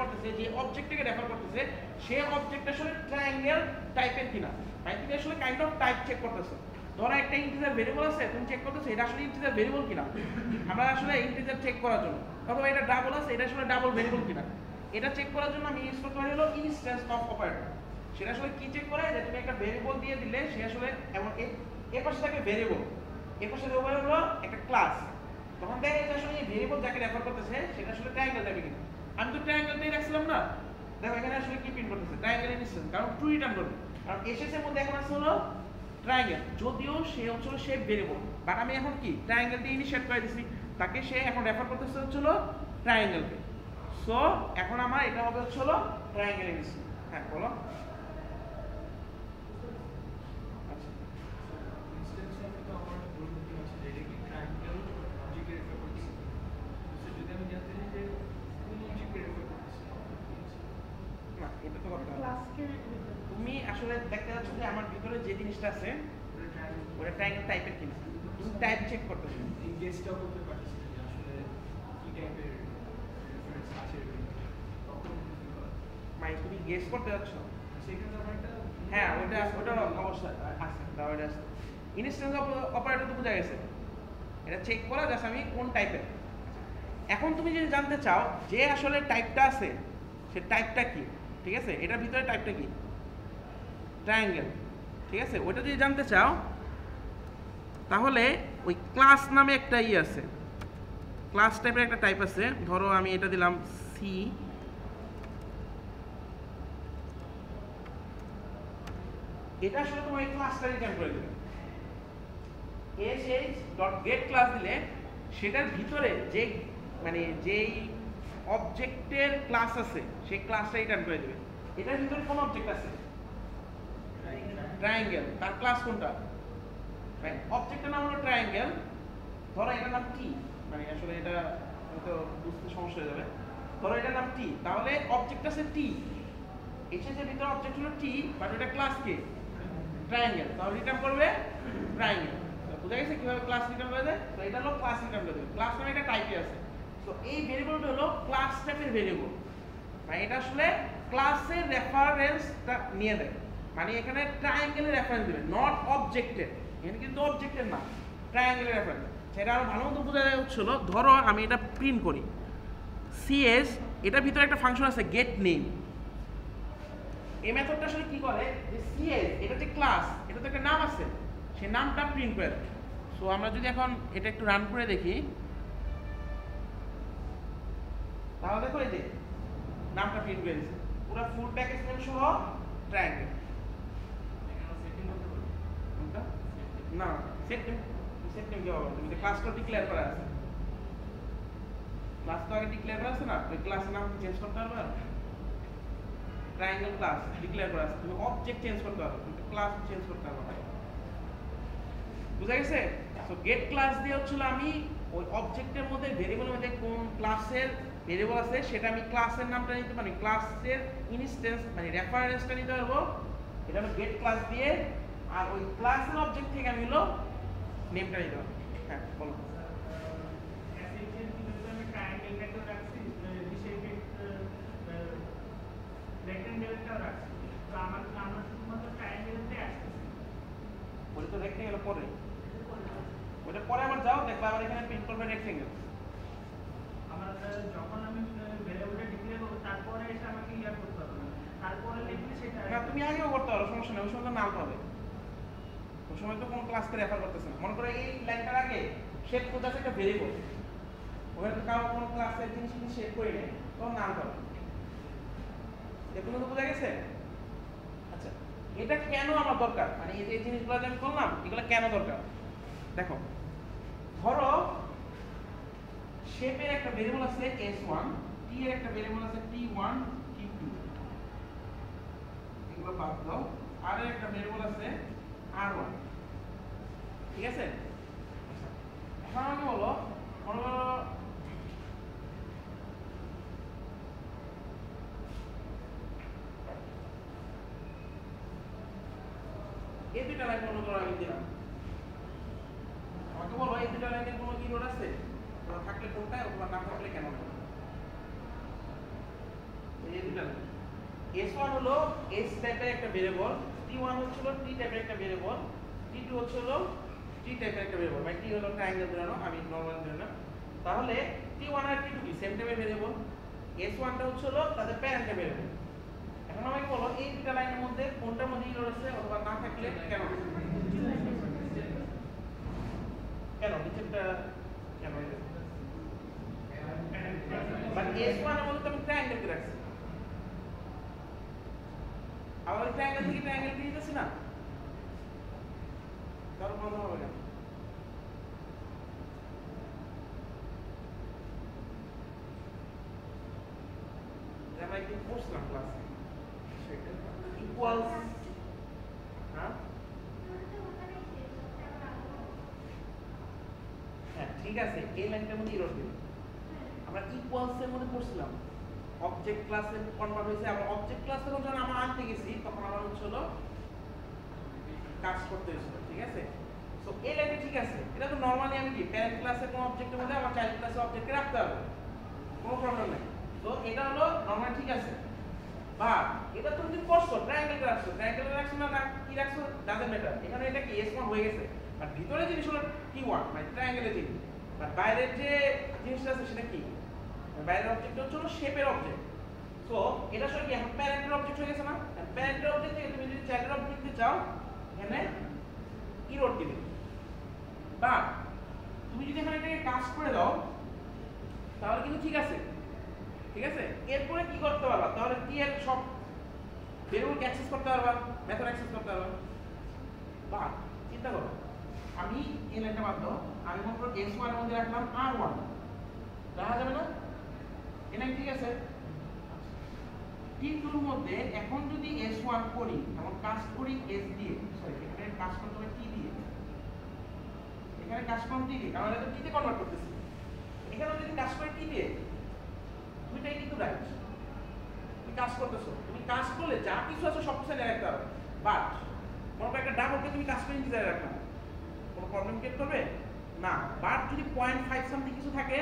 করতেছে, যে অবজেক্টটাকে রেফার করতেছে সেই অবজেক্ট আসলে ট্রায়াঙ্গেল টাইপের কিনা, মানে তুমি আসলে কাইন্ড অফ টাইপ চেক করতেছো। ধরো একটা ইন্টিজার ভেরিয়েবল আছে, তুমি চেক করতেছো এটা আসলে ইন্টিজার ভেরিয়েবল কিনা, আমরা আসলে ইন্টিজার চেক করার জন্য, অথবা এটা ডাবল আছে, এটা আসলে ডাবল ভেরিয়েবল কিনা, এটা চেক করার জন্য আমি ইউজ করতে পারি হলো ইনস্ট্যান্স অফ অপারেটর। সেটা আসলে কি চেক করে, যে তুমি একটা ভেরিয়েবল দিয়ে দিলে সে আসলে এমন এর পাশে থাকে ভেরিয়েবল, এর পাশে দেওয়া হলো একটা ক্লাস, তখন দেখে যে আসলে এই ভেরিয়েবল যাকে রেফার করতেছে সেটা আসলে ট্রায়াঙ্গেল যাবে কিনা। আমি তো ট্রায়াঙ্গেল দিয়ে রাখছিলাম না, দেখো এখানে আসলে কি প্রিন্ট করতেছে ট্রায়াঙ্গেল ইনস্ট্যান্স, কারণ ট্রু রিটার্ন করবে, কারণ এসএস এর মধ্যে এখন আছে হলো ট্রায়াঙ্গেল, যদিও সে হচ্ছে শেপ ভেরিয়েবল, বাট আমি এখন কি ট্রায়াঙ্গেল দিয়ে ইনিশিয়েট করে দিছি, তাকে সে এখন রেফার করতেছে হচ্ছিল ট্রায়াঙ্গেলকে। সো এখন আমার এটা হবে হচ্ছিল ট্রায়াঙ্গেল ইনস্ট্যান্স। হ্যাঁ বলো। আচ্ছা, আসলে দেখতে যাচ্ছ যে আমার ভিতরে যে জিনিসটা আছে ওটা ট্রায়াঙ্গেল টাইপের কিনা, তুমি টাইপ চেক করতেছো। এই গেসটাও করতে পারছি যে আসলে কি টাইপের রেফারেন্স আছে তখন মানে তুমি গেস করতে যাচ্ছ সেখানে আমার একটা হ্যাঁ ওটা ওটা অবশ্যই আছে, ওটা আছে। ইনস্ট্যান্স অপারেটর তো বোঝা গেছে, এটা চেক করা জাস্ট আমি কোন টাইপের। এখন তুমি যদি জানতে চাও যে আসলে টাইপটা আছে সে টাইপটা কি, ঠিক আছে, এটার ভিতরে টাইপটা কি, ট্রায়াঙ্গেল, ঠিক আছে, ওইটা যদি জানতে চাও তাহলে ওই ক্লাস নামে একটা আছে, ক্লাস টাইপের একটা টাইপ আছে। ধরো আমি এটা দিলাম সি, এটা আসলে তোমার এই ক্লাসটা রিটার্ন করে দেবে। sh.get ক্লাস দিলে সেটার ভিতরে যে মানে যেই অবজেক্টের ক্লাস আছে সেই ক্লাসটা রিটার্ন করে দেবে। এটার ভিতরে কোন অবজেক্ট আছে, ট্রায়াঙ্গেল, তার ক্লাস কোনটা, অবজেক্টের নাম হলো ট্রায়াঙ্গেল। ধরো এটার নাম টি, মানে আসলে এটা হয়তো বুঝতে সমস্যা হয়ে যাবে। ধরো এটার নাম টি, তাহলে অবজেক্ট আছে টি, এর ভিতরে অবজেক্ট হলো টি, বাট ওটা ক্লাস কে, ট্রায়াঙ্গেল, তাহলে রিটার্ন করবে ট্রায়াঙ্গেল। বুঝা গেছে কিভাবে ক্লাস রিটার্ন করে দেয়? তো এটা হলো ক্লাস রিটার্ন করে দেবে। ক্লাস নামে একটা টাইপে আছে। তো এই ভেরিয়েবলটা হলো ক্লাস টাইপের ভেরিয়েবল, মানে এটা আসলে ক্লাসের রেফারেন্সটা নিয়ে দেয়, মানে এখানে ট্রায়াঙ্গেলের রেফারেন্স দিবে, নট অবজেক্টের। এখানে কিন্তু অবজেক্টের না, ট্রায়াঙ্গেলের রেফারেন্স। সেটা আরো ভালো মতো বোঝা যাচ্ছিল। ধরো আমি এটা প্রিন্ট করি সিএস, এটার ভিতরে একটা ফাংশন আছে গেট নেম। এই মেথডটা আসলে কি করে যে সিএস, এটা যে ক্লাস, এটা তো একটা নাম আছে, সেই নামটা প্রিন্ট করে দেয়। সো আমরা যদি এখন এটা একটু রান করে দেখি, তাহলে দেখো এই যে নামটা প্রিন্ট করে দিয়েছে, পুরো ফুল প্যাকেজ নেম সহ ট্রায়াঙ্গেল। না সেট নেম কি হবে, তুমি যে ক্লাসটা ডিক্লেয়ার করা আছে, ক্লাস তো আগে ডিক্লেয়ার করা আছে না, ওই ক্লাসের নাম চেঞ্জ করতে পারবে না। ট্রায়াঙ্গেল ক্লাস ডিক্লেয়ার করা আছে, তুমি অবজেক্ট চেঞ্জ করতে পারবে, কিন্তু ক্লাস চেঞ্জ করতে পারবে না। বুঝা গেছে? সো গেট ক্লাস দিয়ে হচ্ছিল আমি ওই অবজেক্টের মধ্যে ভেরিয়েবলের মধ্যে কোন ক্লাসের ভেরিয়েবল আছে সেটা আমি ক্লাসের নামটা নিতে পারি, ক্লাসের ইনস্ট্যান্স মানে রেফারেন্সটা নিতে পারবো, এটা হলো গেট ক্লাস দিয়ে। আর ওই ক্লাসের অবজেক্ট থেকে আমি হলো নেমটা নিতে পারবো। হ্যাঁ বলো। ওটা তো রেক্টেঙ্গেল পরে, ওটা পরে আবার যাও দেখবা আবার এখানে প্রিন্ট করবে রেক্টেঙ্গেল। আমার যখন আমি ভেরিয়েবলটা ডিক্লেয়ার করব তারপরে এসে আমাকে ইয়ার করতে হবে না, তারপরে লিখলে সেটা না তুমি আগেও করতে পারো, সমস্যা নেই, ওই সময় তো নাল পাবে, ওই সময় তো কোনো ক্লাসকে রেফার করতেছে না। মনে করো এই লাইনটার আগে শেপ করতে আছে একটা ভেরিয়েবল, ওখানে তো কারো কোনো ক্লাসের জিনিস কিন্তু শেপ করে নেই, তখন নাল পাবে। এগুলো তো বোঝা গেছে? আচ্ছা এটা কেন আমার দরকার, মানে এই যে জিনিসগুলো যে আমি করলাম এগুলো কেন দরকার দেখো। ধরো শেপের একটা ভেরিয়েবল আছে s1, টি এর একটা ভেরিয়েবল আছে t1 t2, এগুলো বাদ দাও, আর এর একটা ভেরিয়েবল আছে r1, ঠিক আছে। এখন আমাকে বলো, মনে করো এই দুইটা লাইন মনে করো আমি দিলাম, আমাকে বলো এই দুইটা লাইনে কোনো ইরর আছে, থাকলে কোনটা অথবা না থাকলে কেন। এই দুইটা লাইন s1 হলো s টাইপের একটা ভেরিয়েবল, t1 হচ্ছিল t টাইপের একটা ভেরিয়েবল, t2 হচ্ছিল t টাইপের একটা ভেরিয়েবল, মানে t হলো ট্রায়াঙ্গেল ধরানো, আমি নরমাল ধরে। তাহলে t1 আর t2 কি সেম টাইপের ভেরিয়েবল, s1 টা হচ্ছিল তাদের প্যারেন্টের ভেরিয়েবল। এখন আমাকে বলো এই দুইটা লাইনের মধ্যে কোনটার মধ্যে ইরর আছে অথবা না থাকলে কেন, কেন নিচেরটা কেন, বাট s1 এর মধ্যে তো আমি ট্রায়াঙ্গেল কে রাখছি, আবার ট্রায়াঙ্গেল থেকে ট্রায়াঙ্গেল দিয়ে দিতেছি না, তার বন্ধ হবে কেন? আমরা একটু পড়ছিলাম ক্লাসে ইকুয়ালস, হ্যাঁ হ্যাঁ ঠিক আছে, এই লাইনটার মধ্যে ইরর দিল। আমরা ইকুয়ালস এর মধ্যে পড়ছিলাম অবজেক্ট ক্লাসে কনভার্ট হয়েছে, আমরা অবজেক্ট ক্লাস থেকে যখন আমরা আনতে গেছি তখন আমরা হচ্ছিল কাজ করতে হয়েছিল, ঠিক আছে? সো এই লাইনটা ঠিক আছে, এটা তো নরমালি আমি কি প্যারেন্ট ক্লাসের কোনো অবজেক্টের মধ্যে আমার চাইল্ড ক্লাসের অবজেক্টকে রাখতে হবে, কোনো প্রবলেম নেই। তো এটা হলো নরমালি ঠিক আছে। বা এটা তুমি করছো ট্রায়াঙ্গেল রাখছো, ট্রায়াঙ্গেল রাখছো না কি রাখছো ডাজন্ট ম্যাটার, এখানে এটা কি S1 হয়ে গেছে, আর ভিতরে জিনিস হলো T1 মানে ট্রায়াঙ্গেলের জিনিস, আর বাইরের যে জিনিসটা আছে সেটা কি, বাইরের অবজেক্ট হচ্ছে শেপের অবজেক্ট। সো এটা আসলে কি এখন প্যারেন্টের অবজেক্ট হয়ে গেছে না? প্যারেন্টের অবজেক্ট থেকে তুমি যদি চাইল্ডের অবজেক্ট দিতে চাও এখানে ইরোড দিবে। বা তুমি যদি এখানে এটাকে কাজ করে দাও তাহলে কিন্তু ঠিক আছে, ঠিক আছে? এরপরে কি করতে পারবা, তাহলে কি এর সব ভেরিয়েবলকে অ্যাক্সেস করতে পারবা, মেথড অ্যাক্সেস করতে পারবা। বা চিন্তা করো, আমি এই লাইনটা বাদ দাও, আমি মনে করো S1 এর মধ্যে রাখলাম R1, রাখা যাবে না? এটা ঠিক আছে। T2 এর মধ্যে এখন যদি S1 করি, এমন কাজ করি S দিয়ে, সরি এখানে কাজ করতে হবে T দিয়ে, এখানে কাজ করতে T দিয়ে, কারণ এটা তো T তে কনভার্ট করতেছি। এখানে যদি কাজ করি T দিয়ে, দুইটাই কিন্তু রাইট, তুমি কাজ করতেছো, তুমি কাজ করলে যা কিছু আছে সব কিছু রাখতে হবে। বাট মনে করো একটা ডাবলকে তুমি কাজ করে ইন্টিজারে রাখলাম, কোনো প্রবলেম ক্রিয়েট করবে না। বাট যদি 0.5 সামথিং কিছু থাকে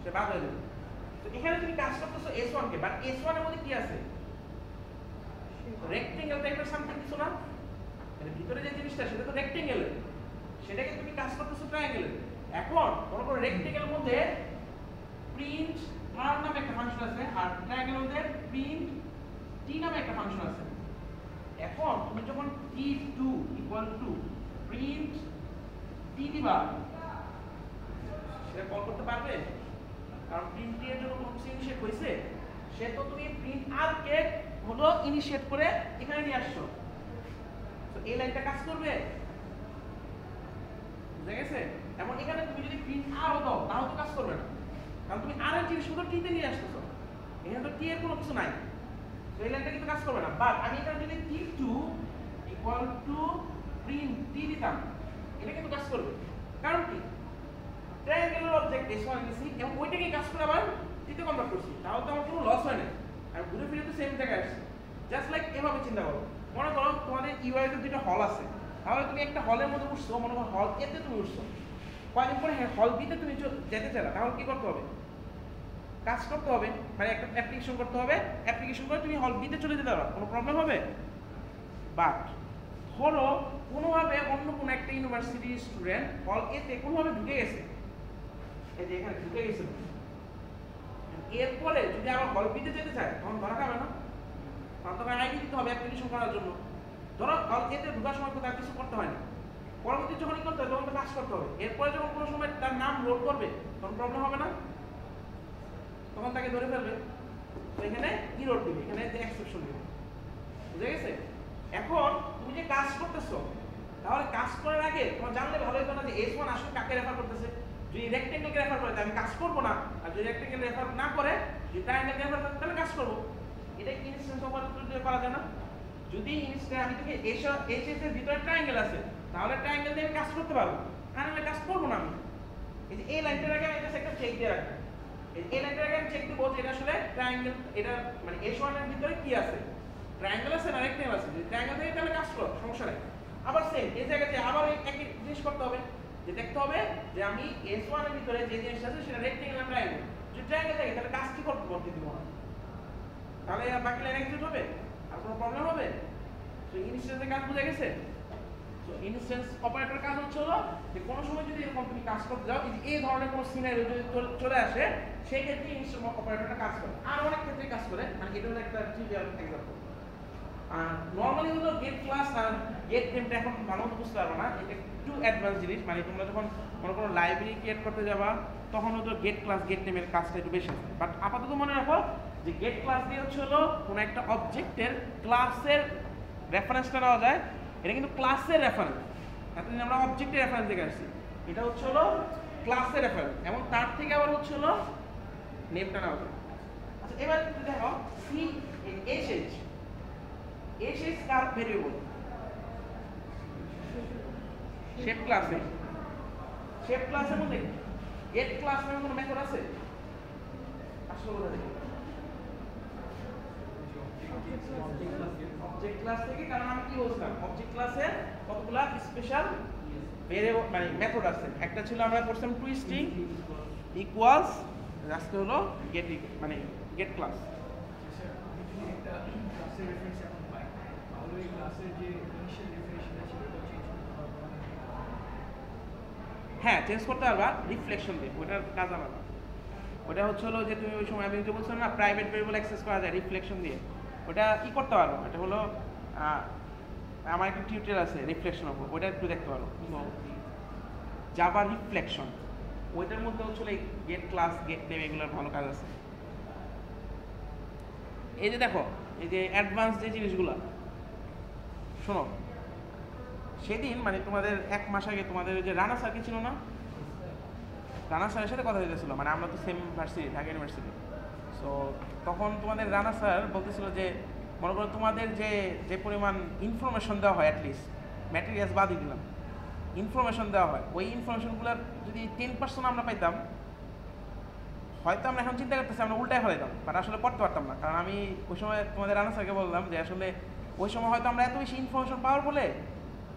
সে বাদ হয়ে যাবে। তো এখানে তুমি কাজ করতেছো S1 কে, বাট S1 এর মধ্যে কি আছে, রেক্টেঙ্গেল টাইপের সামথিং কিছু না, মানে ভিতরে যে জিনিসটা সেটা তো রেক্টেঙ্গেল, সেটাকে তুমি কাজ করতেছো ট্রায়াঙ্গেলে। এখন মনে করো রেক্টেঙ্গেলের মধ্যে প্রিন্ট R নামে একটা ফাংশন আছে, আর ট্রায়াঙ্গেলের মধ্যে প্রিন্ট T নামে একটা ফাংশন আছে। এখন তুমি যখন T2 equal to print T দিবা, সেটা কল করতে পারবে? কারণ প্রিন্ট T এর জন্য কোনো কিছু ইনিশিয়েট হয়েছে, সে তো তুমি প্রিন্ট R কে হলো ইনিশিয়েট করে এখানে নিয়ে আসছো। তো এই লাইনটা কাজ করবে, বুঝা গেছে? এমন এখানে তুমি যদি প্রিন্ট R দাও তাও তো কাজ করবে না, কারণ তুমি R এর জিনিস শুধু T তে নিয়ে আসতেছো, এখানে তো T এর কোনো কিছু নাই, তো এই লাইনটা কিন্তু কাজ করবে না। বাট আমি এখানে যদি T2 equal to print T দিতাম, এটা কিন্তু কাজ করবে। কারণ কি, ট্রায়াঙ্গেলের অবজেক্ট S1 নিছি এবং ওইটাকে কাজ করে আবার T তে কনভার্ট করছি, তাহলে তো আমার কোনো লস হয় না, আমি ঘুরে ফিরে তো সেম জায়গায় আসছি। জাস্ট লাইক এভাবে চিন্তা করো, মনে করো তোমাদের ইউআই তে দুটো হল আছে, তাহলে তুমি একটা হলের মধ্যে উঠছো, মনে করো হল এ তে তুমি উঠছো, কয়েকদিন পরে হল বি তে তুমি যেতে চাইলা, তাহলে কি করতে হবে, কাজ করতে হবে, মানে একটা অ্যাপ্লিকেশন করতে হবে, অ্যাপ্লিকেশন করে তুমি হল বি তে চলে যেতে পারো, কোনো প্রবলেম হবে? বাট ধরো কোনোভাবে অন্য কোনো একটা ইউনিভার্সিটির স্টুডেন্ট হল এ তে কোনোভাবে ঢুকে গেছে, এই যে এখানে ঢুকে গেছে, এরপরে যদি আবার হল বি তে যেতে চায় তখন ধরা খাবে না, তখন তোমাকে আইডি দিতে হবে অ্যাপ্লিকেশন করার জন্য। ধরো হল এ তে ঢোকার সময় তো তার কিছু করতে হয় না, পরবর্তী যখনই করতে হয় তখন তো কাজ করতে হবে, এরপরে যখন কোনো সময় তার নাম লোড করবে তখন প্রবলেম হবে না, তখন তাকে ধরে ফেলবে, তো এখানে ইরোড দিবে, এখানে যে এক্সেপশন দিবে, বুঝা গেছে? এখন তুমি যে কাজ করতেছো, তাহলে কাজ করার আগে তোমার জানলে ভালো হতো না যে S1 আসলে কাকে রেফার করতেছে। যদি রেক্টেঙ্গেলকে রেফার করে আমি কাজ করব না, আর যদি রেক্টেঙ্গেল রেফার না করে যদি ট্রায়াঙ্গেলকে রেফার করে তাহলে কাজ করব। এটা ইনস্ট্যান্স অপারেটর দিয়ে করা যায় না? যদি ইনস্ট্যান্স আমি থেকে HS এর ভিতরে ট্রায়াঙ্গেল আছে তাহলে ট্রায়াঙ্গেল দিয়ে আমি কাজ করতে পারবো, আর নাহলে কাজ করব না আমি। এই যে এই লাইনটার আগে আমি জাস্ট একটা চেক দিয়ে রাখবো, এই লাইনটার আগে আমি চেক দেব যে এটা আসলে ট্রায়াঙ্গেল, এটা মানে S1 এর ভিতরে কি আছে, ট্রায়াঙ্গেল আছে না রেক্টেঙ্গেল আছে, যদি ট্রায়াঙ্গেল থাকে তাহলে কাজ করো, সমস্যা নেই। আবার সেম এই জায়গাতে আবার একই জিনিস করতে হবে, যে দেখতে হবে যে আমি S1 এর ভিতরে যে জিনিসটা আছে সেটা রেক্টেঙ্গেল না ট্রায়াঙ্গেল, যদি ট্রায়াঙ্গেল থাকে তাহলে কাজ কি করতে দিব না, তাহলে বাকি লাইন এক্সিকিউট হবে, আর কোনো প্রবলেম হবে? তো ইনস্ট্যান্সের কাজ বুঝা গেছে? তো ইনস্ট্যান্স অপারেটর কাজ হচ্ছে হলো যে কোনো সময় যদি এরকম তুমি কাজ করতে যাও, এই ধরনের কোনো সিনারিও যদি চলে আসে সেই ক্ষেত্রে ইনস্ট্যান্স অপারেটরটা কাজ করে, আর অনেক ক্ষেত্রে কাজ করে, মানে এটা হলো একটা ট্রিভিয়াল এক্সাম্পল। আর নরমালি হলো গেট ক্লাস আর গেট নেমটা এখন ভালো মতো বুঝতে পারবো না, এটা একটু অ্যাডভান্স জিনিস, মানে তোমরা যখন কোনো লাইব্রেরি ক্রিয়েট করতে যাবা তখন হয়তো গেট ক্লাস গেট নেমের কাজটা একটু বেশি আছে। বাট আপাতত মনে রাখো যে গেট ক্লাস দিয়ে হচ্ছে হলো কোনো একটা অবজেক্টের ক্লাসের রেফারেন্সটা নেওয়া যায়, এটা কিন্তু ক্লাসের রেফারেন্স, এতদিন আমরা অবজেক্টের রেফারেন্স দেখে আসছি, এটা হচ্ছে হলো ক্লাসের রেফারেন্স, এবং তার থেকে আবার হচ্ছে হলো নেমটা নেওয়া যায়। আচ্ছা এবার যদি দেখো SH কার ভেরিয়েবল, শেপ ক্লাসে, শেপ ক্লাসের মধ্যে গেট ক্লাস নামে কোনো মেথড আছে? আসলে বলা যায় অবজেক্ট ক্লাস থেকে, কারণ আমি কি বলছিলাম অবজেক্ট ক্লাসে কতগুলা স্পেশাল ভেরিয়েবল মানে মেথড আছে। একটা ছিল আমরা করছিলাম টুইস্টিং ইকুয়ালস, আজকে হলো গেট মানে গেট ক্লাস। স্যার আমি যদি একটা ক্লাসের রেফারেন্স এখন পাই তাহলে ওই ক্লাসের যে ইনিশিয়াল রেফারেন্সটা ছিল ওটা চেঞ্জ করতে পারবো না? হ্যাঁ, চেঞ্জ করতে পারবা রিফ্লেকশন দিয়ে, ওটার কাজ আলাদা। ওটা হচ্ছে হলো যে তুমি ওই সময় আমি যে বলছিলাম না প্রাইভেট ভেরিয়েবল অ্যাক্সেস করা যায় রিফ্লেকশন দিয়ে, ওটা কি করতে পারো, এটা হলো আমার একটা টিউটোরিয়াল আছে রিফ্লেকশন উপর, ওটা একটু দেখতে পারো। জাভা রিফ্লেকশন, ওইটার মধ্যে হচ্ছে গেট ক্লাস গেট নেম এগুলোর ভালো কাজ আছে। এই যে দেখো এই যে অ্যাডভান্স যে জিনিসগুলো, শোনো সেদিন মানে তোমাদের 1 মাস আগে তোমাদের যে রানা স্যার কি ছিল না, রানা স্যারের সাথে কথা হইতেছিল, মানে আমরা তো same varsity Dhaka university. So তখন তোমাদের রানা স্যার বলতেছিল যে মনে করো তোমাদের যে যে পরিমাণ ইনফরমেশন দেওয়া হয়, অ্যাটলিস্ট ম্যাটেরিয়ালস বাদই দিলাম, ইনফরমেশন দেওয়া হয়, ওই ইনফরমেশনগুলোর যদি 10% আমরা পাইতাম, হয়তো আমরা এখন চিন্তা করতেছি আমরা উল্টায় ফেলাইতাম, বাট আসলে পড়তে পারতাম না। কারণ আমি ওই সময় তোমাদের রানা স্যারকে বললাম যে আসলে ওই সময় হয়তো আমরা এত বেশি ইনফরমেশন পাওয়ার বলে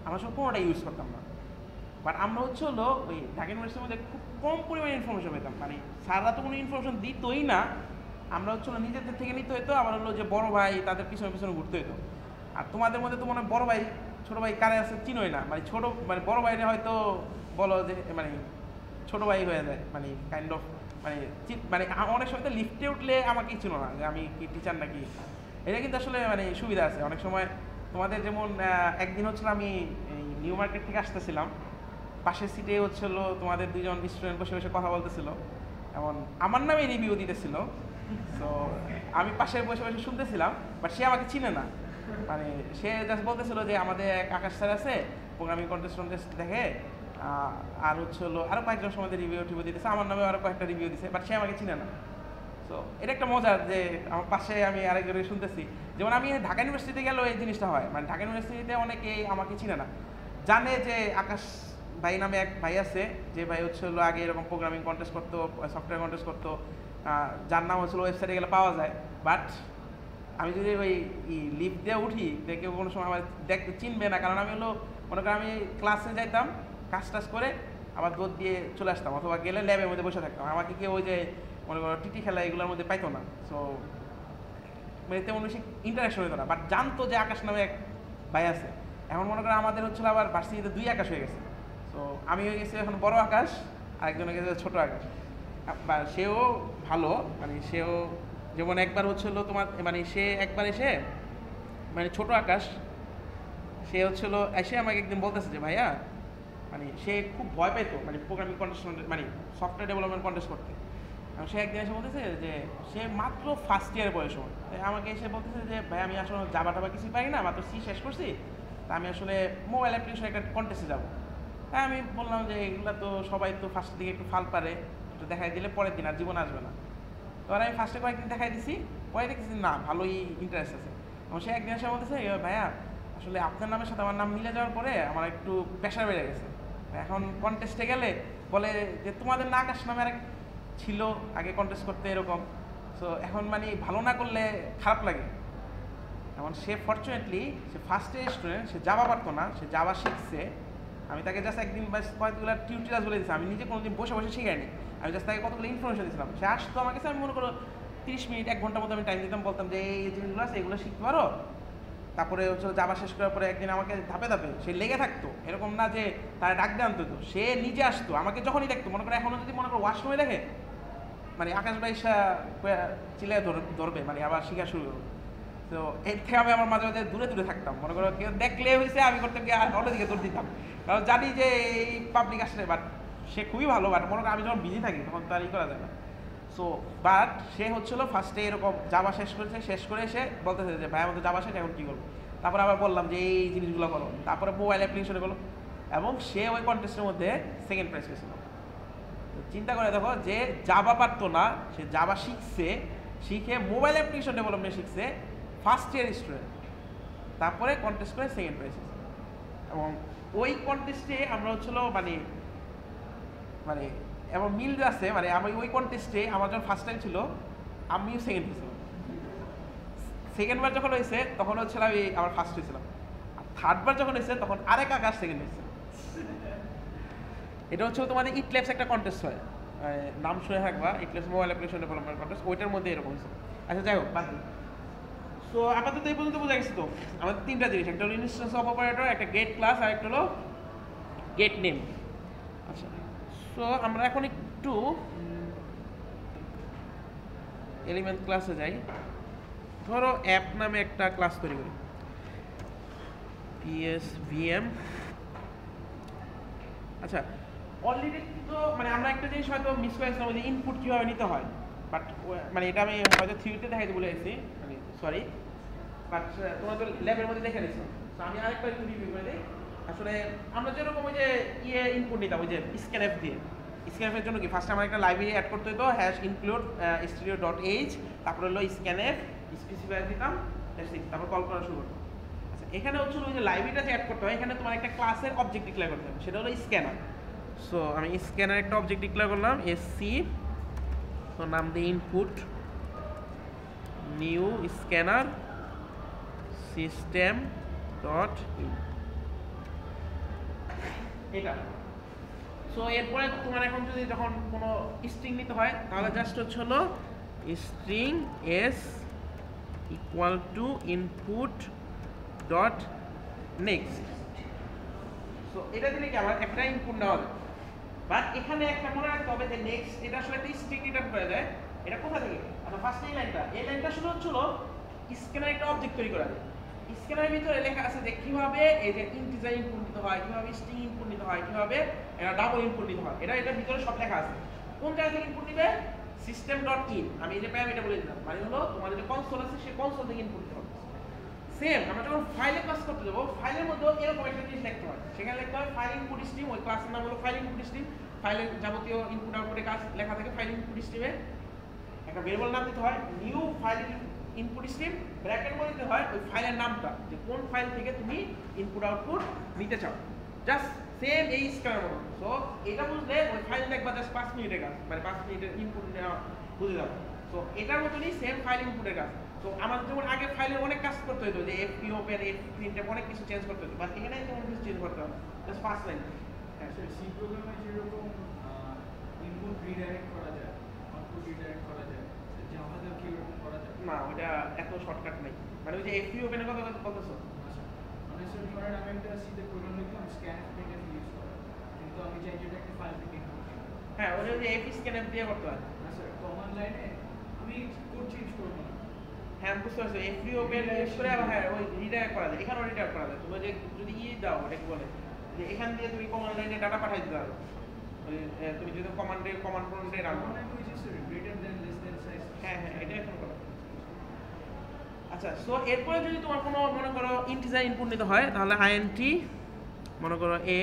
আমরা সব কোনোটাই ইউজ করতাম না। বাট আমরা হচ্ছে হলো ওই ঢাকা ইউনিভার্সিটির মধ্যে খুব কম পরিমাণে ইনফরমেশন পেতাম, মানে স্যাররা তো কোনো ইনফরমেশন দিতই না, আমরা হচ্ছে হলো নিজেদের থেকে নিতে হইতো, আবার হলো যে বড় ভাই তাদের পিছনে পিছনে ঘুরতে হইতো। আর তোমাদের মধ্যে তো মনে হয় বড় ভাই ছোটো ভাই কারে আছে চিনোই না, মানে ছোটো মানে বড় ভাইরে হয়তো বলো যে মানে ছোটো ভাই হয়ে যায়, মানে কাইন্ড অফ মানে মানে অনেক সময় তো লিফটে উঠলে আমাকেই চিনো না যে আমি কি টিচার নাকি, এটা কিন্তু আসলে মানে সুবিধা আছে অনেক সময়। তোমাদের যেমন একদিন হচ্ছিল আমি এই নিউ মার্কেট থেকে আসতেছিলাম, পাশের সিটে হচ্ছিল তোমাদের 2জন স্টুডেন্ট বসে বসে কথা বলতেছিল, এমন আমার নামে রিভিউ দিতেছিল। তো আমি পাশে বসে বসে শুনতেছিলাম, বাট সে আমাকে চিনে না, মানে সে জাস্ট বলতেছিল যে আমাদের এক আকাশ স্যার আছে প্রোগ্রামিং কন্টেস্ট দেখে, আর হচ্ছে হলো আরও কয়েকজন সময় রিভিউ টিভিউ দিতেছে, আমার নামে আরও কয়েকটা রিভিউ দিছে, বাট সে আমাকে চিনে না। তো এটা একটা মজার যে আমার পাশে আমি আরেকজনকে শুনতেছি, যেমন আমি ঢাকা ইউনিভার্সিটিতে গেলেও এই জিনিসটা হয়, মানে ঢাকা ইউনিভার্সিটিতে অনেকেই আমাকে চিনে না, জানে যে আকাশ ভাই নামে এক ভাই আছে, যে ভাই হচ্ছে হলো আগে এরকম প্রোগ্রামিং কন্টেস্ট করতো, সফটওয়্যার কন্টেস্ট করতো, যার নাম হচ্ছিল ওয়েবসাইটে গেলে পাওয়া যায়। বাট আমি যদি ওই লিফট দিয়ে উঠি দেখে কোনো সময় আমার দেখতে চিনবে না, কারণ আমি হলো মনে করি আমি ক্লাসে যাইতাম কাজ টাজ করে আবার দৌড় দিয়ে চলে আসতাম, অথবা গেলে ল্যাবের মধ্যে বসে থাকতাম, আমাকে কেউ ওই যে মনে করো টিটি খেলা এগুলোর মধ্যে পাইতো না। সো মানে তেমন বেশি ইন্টারাকশন হইতো না, বাট জানতো যে আকাশ নামে এক ভাই আছে। এখন মনে করো আমাদের হচ্ছিল আবার ভার্সিটিতে 2 আকাশ হয়ে গেছে। তো আমি হয়ে গেছি এখন বড় আকাশ, আরেকজন হয়ে গেছে ছোটো আকাশ। বা সেও ভালো, মানে সেও যেমন একবার হচ্ছিল তোমার মানে সে একবার এসে মানে ছোট আকাশ, সে হচ্ছিল এসে আমাকে একদিন বলতেছে যে ভাইয়া, মানে সে খুব ভয় পাইতো মানে প্রোগ্রামিং কন্টেস্ট মানে সফটওয়্যার ডেভেলপমেন্ট কন্টেস্ট করতে। সে একদিন এসে বলতেছে যে সে মাত্র ফার্স্ট ইয়ার বয়স, আমাকে এসে বলতেছে যে ভাই আমি আসলে জাভা টাভা কিছুই পারি না, মাত্র সি শেষ করছি, তা আমি আসলে মোবাইল অ্যাপ্লিকেশন একটা কন্টেস্টে যাবো। তাই আমি বললাম যে এগুলো তো সবাই তো ফার্স্টের দিকে একটু ফাল পারে, একটু দেখাই দিলে পরের দিন আর জীবন আসবে না। তো আর আমি ফার্স্টে কয়েকদিন দেখাই দিছি, পরে দেখতেছি না ভালোই ইন্টারেস্ট আছে। এবং সে একদিন এসে বলতেছে ভাইয়া আসলে আপনার নামের সাথে আমার নাম মিলে যাওয়ার পরে আমার একটু প্রেশার বেড়ে গেছে, এখন কন্টেস্টে গেলে বলে যে তোমাদের না আকাশ নামে আরেক ছিল আগে কন্টেস্ট করতে এরকম, সো এখন মানে ভালো না করলে খারাপ লাগে। এখন সে ফর্চুনেটলি সে ফার্স্ট ইয়ার স্টুডেন্ট, সে জাভা পারতো না, সে জাভা শিখছে। আমি তাকে জাস্ট একদিন কয়েকগুলো টিউটোরিয়ালস বলে দিয়েছি, আমি নিজে কোনোদিন বসে বসে শিখাইনি, আমি জাস্ট তাকে কতগুলো ইনফরমেশন দিয়েছিলাম। সে আসতো আমার কাছে, আমি মনে করো 30 মিনিট 1 ঘন্টার মতো আমি টাইম দিতাম, বলতাম যে এই জিনিসগুলো আছে এগুলো শিখতে পারো। তারপরে হচ্ছে জাভা শেষ করার পরে একদিন আমাকে ধাপে ধাপে সে লেগে থাকতো, এরকম না যে তারা ডাক দিয়ে আনতো, সে নিজে আসতো আমাকে যখনই দেখতো। মনে করো এখনও যদি মনে করো ওয়াশরুমে দেখে মানে আকাশ ভাই চিল্লায় ধরবে, মানে আবার শেখা শুরু করবে। তো এর থেকে আমি আমার মাঝে মাঝে দূরে দূরে থাকতাম, মনে করো কেউ দেখলে হয়েছে আমি করতাম কি অন্যদিকে দৌড় দিতাম, কারণ জানি যে এই পাবলিক আসলে। বাট সে খুবই ভালো, বাট মনে করো আমি যখন বিজি থাকি তখন তো আর করা যায় না। সো বাট সে হচ্ছিলো ফার্স্টে এরকম জাভা শেষ করেছে, শেষ করে এসে বলতেছে যে ভাই আমাদের জাভা শেষ এখন কী করবো। তারপরে আবার বললাম যে এই জিনিসগুলো করো, তারপরে মোবাইল অ্যাপ্লিকেশনে করো, এবং সে ওই কন্টেস্টের মধ্যে 2nd প্রাইজ পেয়েছিল। তো চিন্তা করে দেখো, যে জাভা পারতো না সে জাভা শিখছে, শিখে মোবাইল অ্যাপ্লিকেশন ডেভেলপমেন্ট শিখছে, ফার্স্ট ইয়ার স্টুডেন্ট, তারপরে কন্টেস্ট করে 2nd প্রাইজ। এবং ওই কন্টেস্টে আমরা হচ্ছিলো মানে মানে এমন মিল আছে, মানে আমি ওই কন্টেস্টে আমার যখন ফার্স্ট টাইম ছিল আমিও 2nd হয়েছিলাম, সেকেন্ড বার যখন হয়েছে তখন হচ্ছিল আমি আমার ফার্স্ট হয়েছিলাম, আর থার্ড বার যখন হয়েছে তখন আরেক আকাশ সেকেন্ড হয়েছে। এটা হচ্ছে তোমাদের ইটলেপস একটা কন্টেস্ট হয়, নাম শুনে থাকবা, ইটলেপস মোবাইল অ্যাপ্লিকেশন ডেভেলপমেন্ট কন্টেস্ট, ওইটার মধ্যে এরকম হয়েছে। আচ্ছা যাই হোক বাদ দিই। সো আপাতত এই পর্যন্ত বোঝা গেছে তো আমাদের তিনটা জিনিস, একটা হলো ইনস্ট্যান্স অফ অপারেটর, একটা গেট ক্লাস, আর একটা হলো গেট নেম। আচ্ছা সো আমরা এখন একটু এলিমেন্ট ক্লাসে যাই। ধরো অ্যাপ নামে একটা ক্লাস তৈরি করি, PSVM। আচ্ছা অলরেডি তো মানে আমরা একটা জিনিস হয়তো মিস করেছিলাম, যে ইনপুট কীভাবে নিতে হয়, বাট মানে এটা আমি হয়তো থিওরিতে দেখাইতে বলে গেছি, মানে সরি, বাট তোমরা তো ল্যাবের মধ্যে দেখে নিয়েছো। তো আমি আরেকটা একটু রিভিউ করে দিই। আসলে আমরা যেরকম ওই যে ইনপুট নিতাম, ওই যে স্ক্যানএফ দিয়ে, স্ক্যানএফের জন্য কি ফার্স্টে আমার একটা লাইব্রেরি অ্যাড করতে হতো, #include studio.h, তারপর হলো স্ক্যানএফ স্পেসিফায়ার দিতাম, তারপর কল করা শুরু করতাম। আচ্ছা এখানে হচ্ছে ওই যে লাইব্রেরিটা যে অ্যাড করতে হয়, এখানে তোমার একটা ক্লাসের অবজেক্ট ডিক্লেয়ার করতে হবে, সেটা হলো স্ক্যানার। সো আমি স্ক্যানার একটা অবজেক্ট ডিক্লেয়ার করলাম, SC, তো নাম দিয়ে input, new scanner system dot in, এটা। সো এরপরে তোমার এখন যদি যখন কোনো স্ট্রিং নিতে হয় তাহলে জাস্ট হচ্ছে হলো string S equal to input dot next. So এটা দিলে কি আমার একটা ইনপুট নেওয়া হবে, বাট এখানে একটা মনে রাখতে হবে যে নেক্সট এটা আসলে একটা স্ট্রিং রিটার্ন করে দেয়। এটা কোথা থেকে? আচ্ছা ফার্স্ট এই লাইনটা শুধু হচ্ছিল স্ক্যানার একটা অবজেক্ট তৈরি করা যায়। স্ক্যানারের ভিতরে লেখা আছে যে কিভাবে এই যে ইন্টিজার ইনপুট নিতে হয়, কিভাবে স্ট্রিং ইনপুট নিতে হয়, কিভাবে এটা ডাবল ইনপুট নিতে হয়, এটার ভিতরে সব লেখা আছে। কোন জায়গা থেকে ইনপুট নিবে? সিস্টেম ডট ইন, আমি এই যে প্যারামিটার বলে দিলাম, মানে হলো তোমাদের যে কনসোল আছে সেই কনসোল থেকে ইনপুট দিতে হবে। সেম আমরা যখন ফাইলে কাজ করতে যাবো, ফাইলের মধ্যেও এরকম একটা জিনিস লিখতে হয়, সেখানে লিখতে হয় ফাইল ইনপুট স্ট্রিম, ওই ক্লাসের নাম হলো ফাইল ইনপুট স্ট্রিম। ফাইলের যাবতীয় ইনপুট আউটপুটে কাজ লেখা থাকে ফাইল ইনপুট স্ট্রিমে। একটা ভেরিয়েবল নাম দিতে হয় new file input stream, bracket করে দিতে হয় ওই ফাইলের নামটা, যে কোন ফাইল থেকে তুমি ইনপুট আউটপুট নিতে চাও। জাস্ট সেম এই স্ক্যানের মতো। সো এটা বুঝলে ওই ফাইল দেখবা জাস্ট 5 মিনিটের কাজ, মানে 5 মিনিটের ইনপুট নেওয়া বুঝে যাবে। সো এটার মতনই সেম ফাইল ইনপুটের কাজ। তো আমাদের যেমন আগে ফাইলের অনেক কাজ করতে হতো, যে FP ওপেন, FP অনেক কিছু চেঞ্জ করতে হতো, বাট এখানে তেমন কিছু চেঞ্জ করতে হবে, জাস্ট 5 লাইন। হ্যাঁ স্যার, সি প্রোগ্রামে যেরকম ইনপুট রিডাইরেক্ট করা যায়, আউটপুট রিডাইরেক্ট করা যায়, জাভাতেও কি এরকম করা যায়? না ওটা এত শর্টকাট নেই, মানে ওই যে FP ওপেনের কথা বলতেছো। আচ্ছা মানে স্যার ধরেন আমি একটা সিতে প্রোগ্রাম লিখলাম স্ক্যান প্রিন্টএফ ইউজ করে, কিন্তু আমি চাই যেটা একটা ফাইল থেকে ইনপুট নিতে। হ্যাঁ ওই যে FP স্ক্যানএফ দিয়ে করতে হয়। না স্যার, কমান্ড লাইনে আমি কোড চেঞ্জ করব না। হ্যাঁ আমি বুঝতে পারছি, FP ওপেন ইউজ করে আবার হ্যাঁ ওই রিডাইরেক্ট করা যায়, এখানেও রিডাইরেক্ট করা যায়। তুমি যে যদি দাও এটা কি বলে, যে এখান দিয়ে তুমি কমান্ড লাইনে ডাটা পাঠাই দিতে পারো, তুমি যদি কমান্ড প্রম্পটে রান করো। মানে হচ্ছে sir greater than less than size. হ্যাঁ এটা এখন করো। আচ্ছা সো এরপরে যদি তোমার কোনো মনে করো ইন্টিজার ইনপুট নিতে হয়, তাহলে INT মনে করো a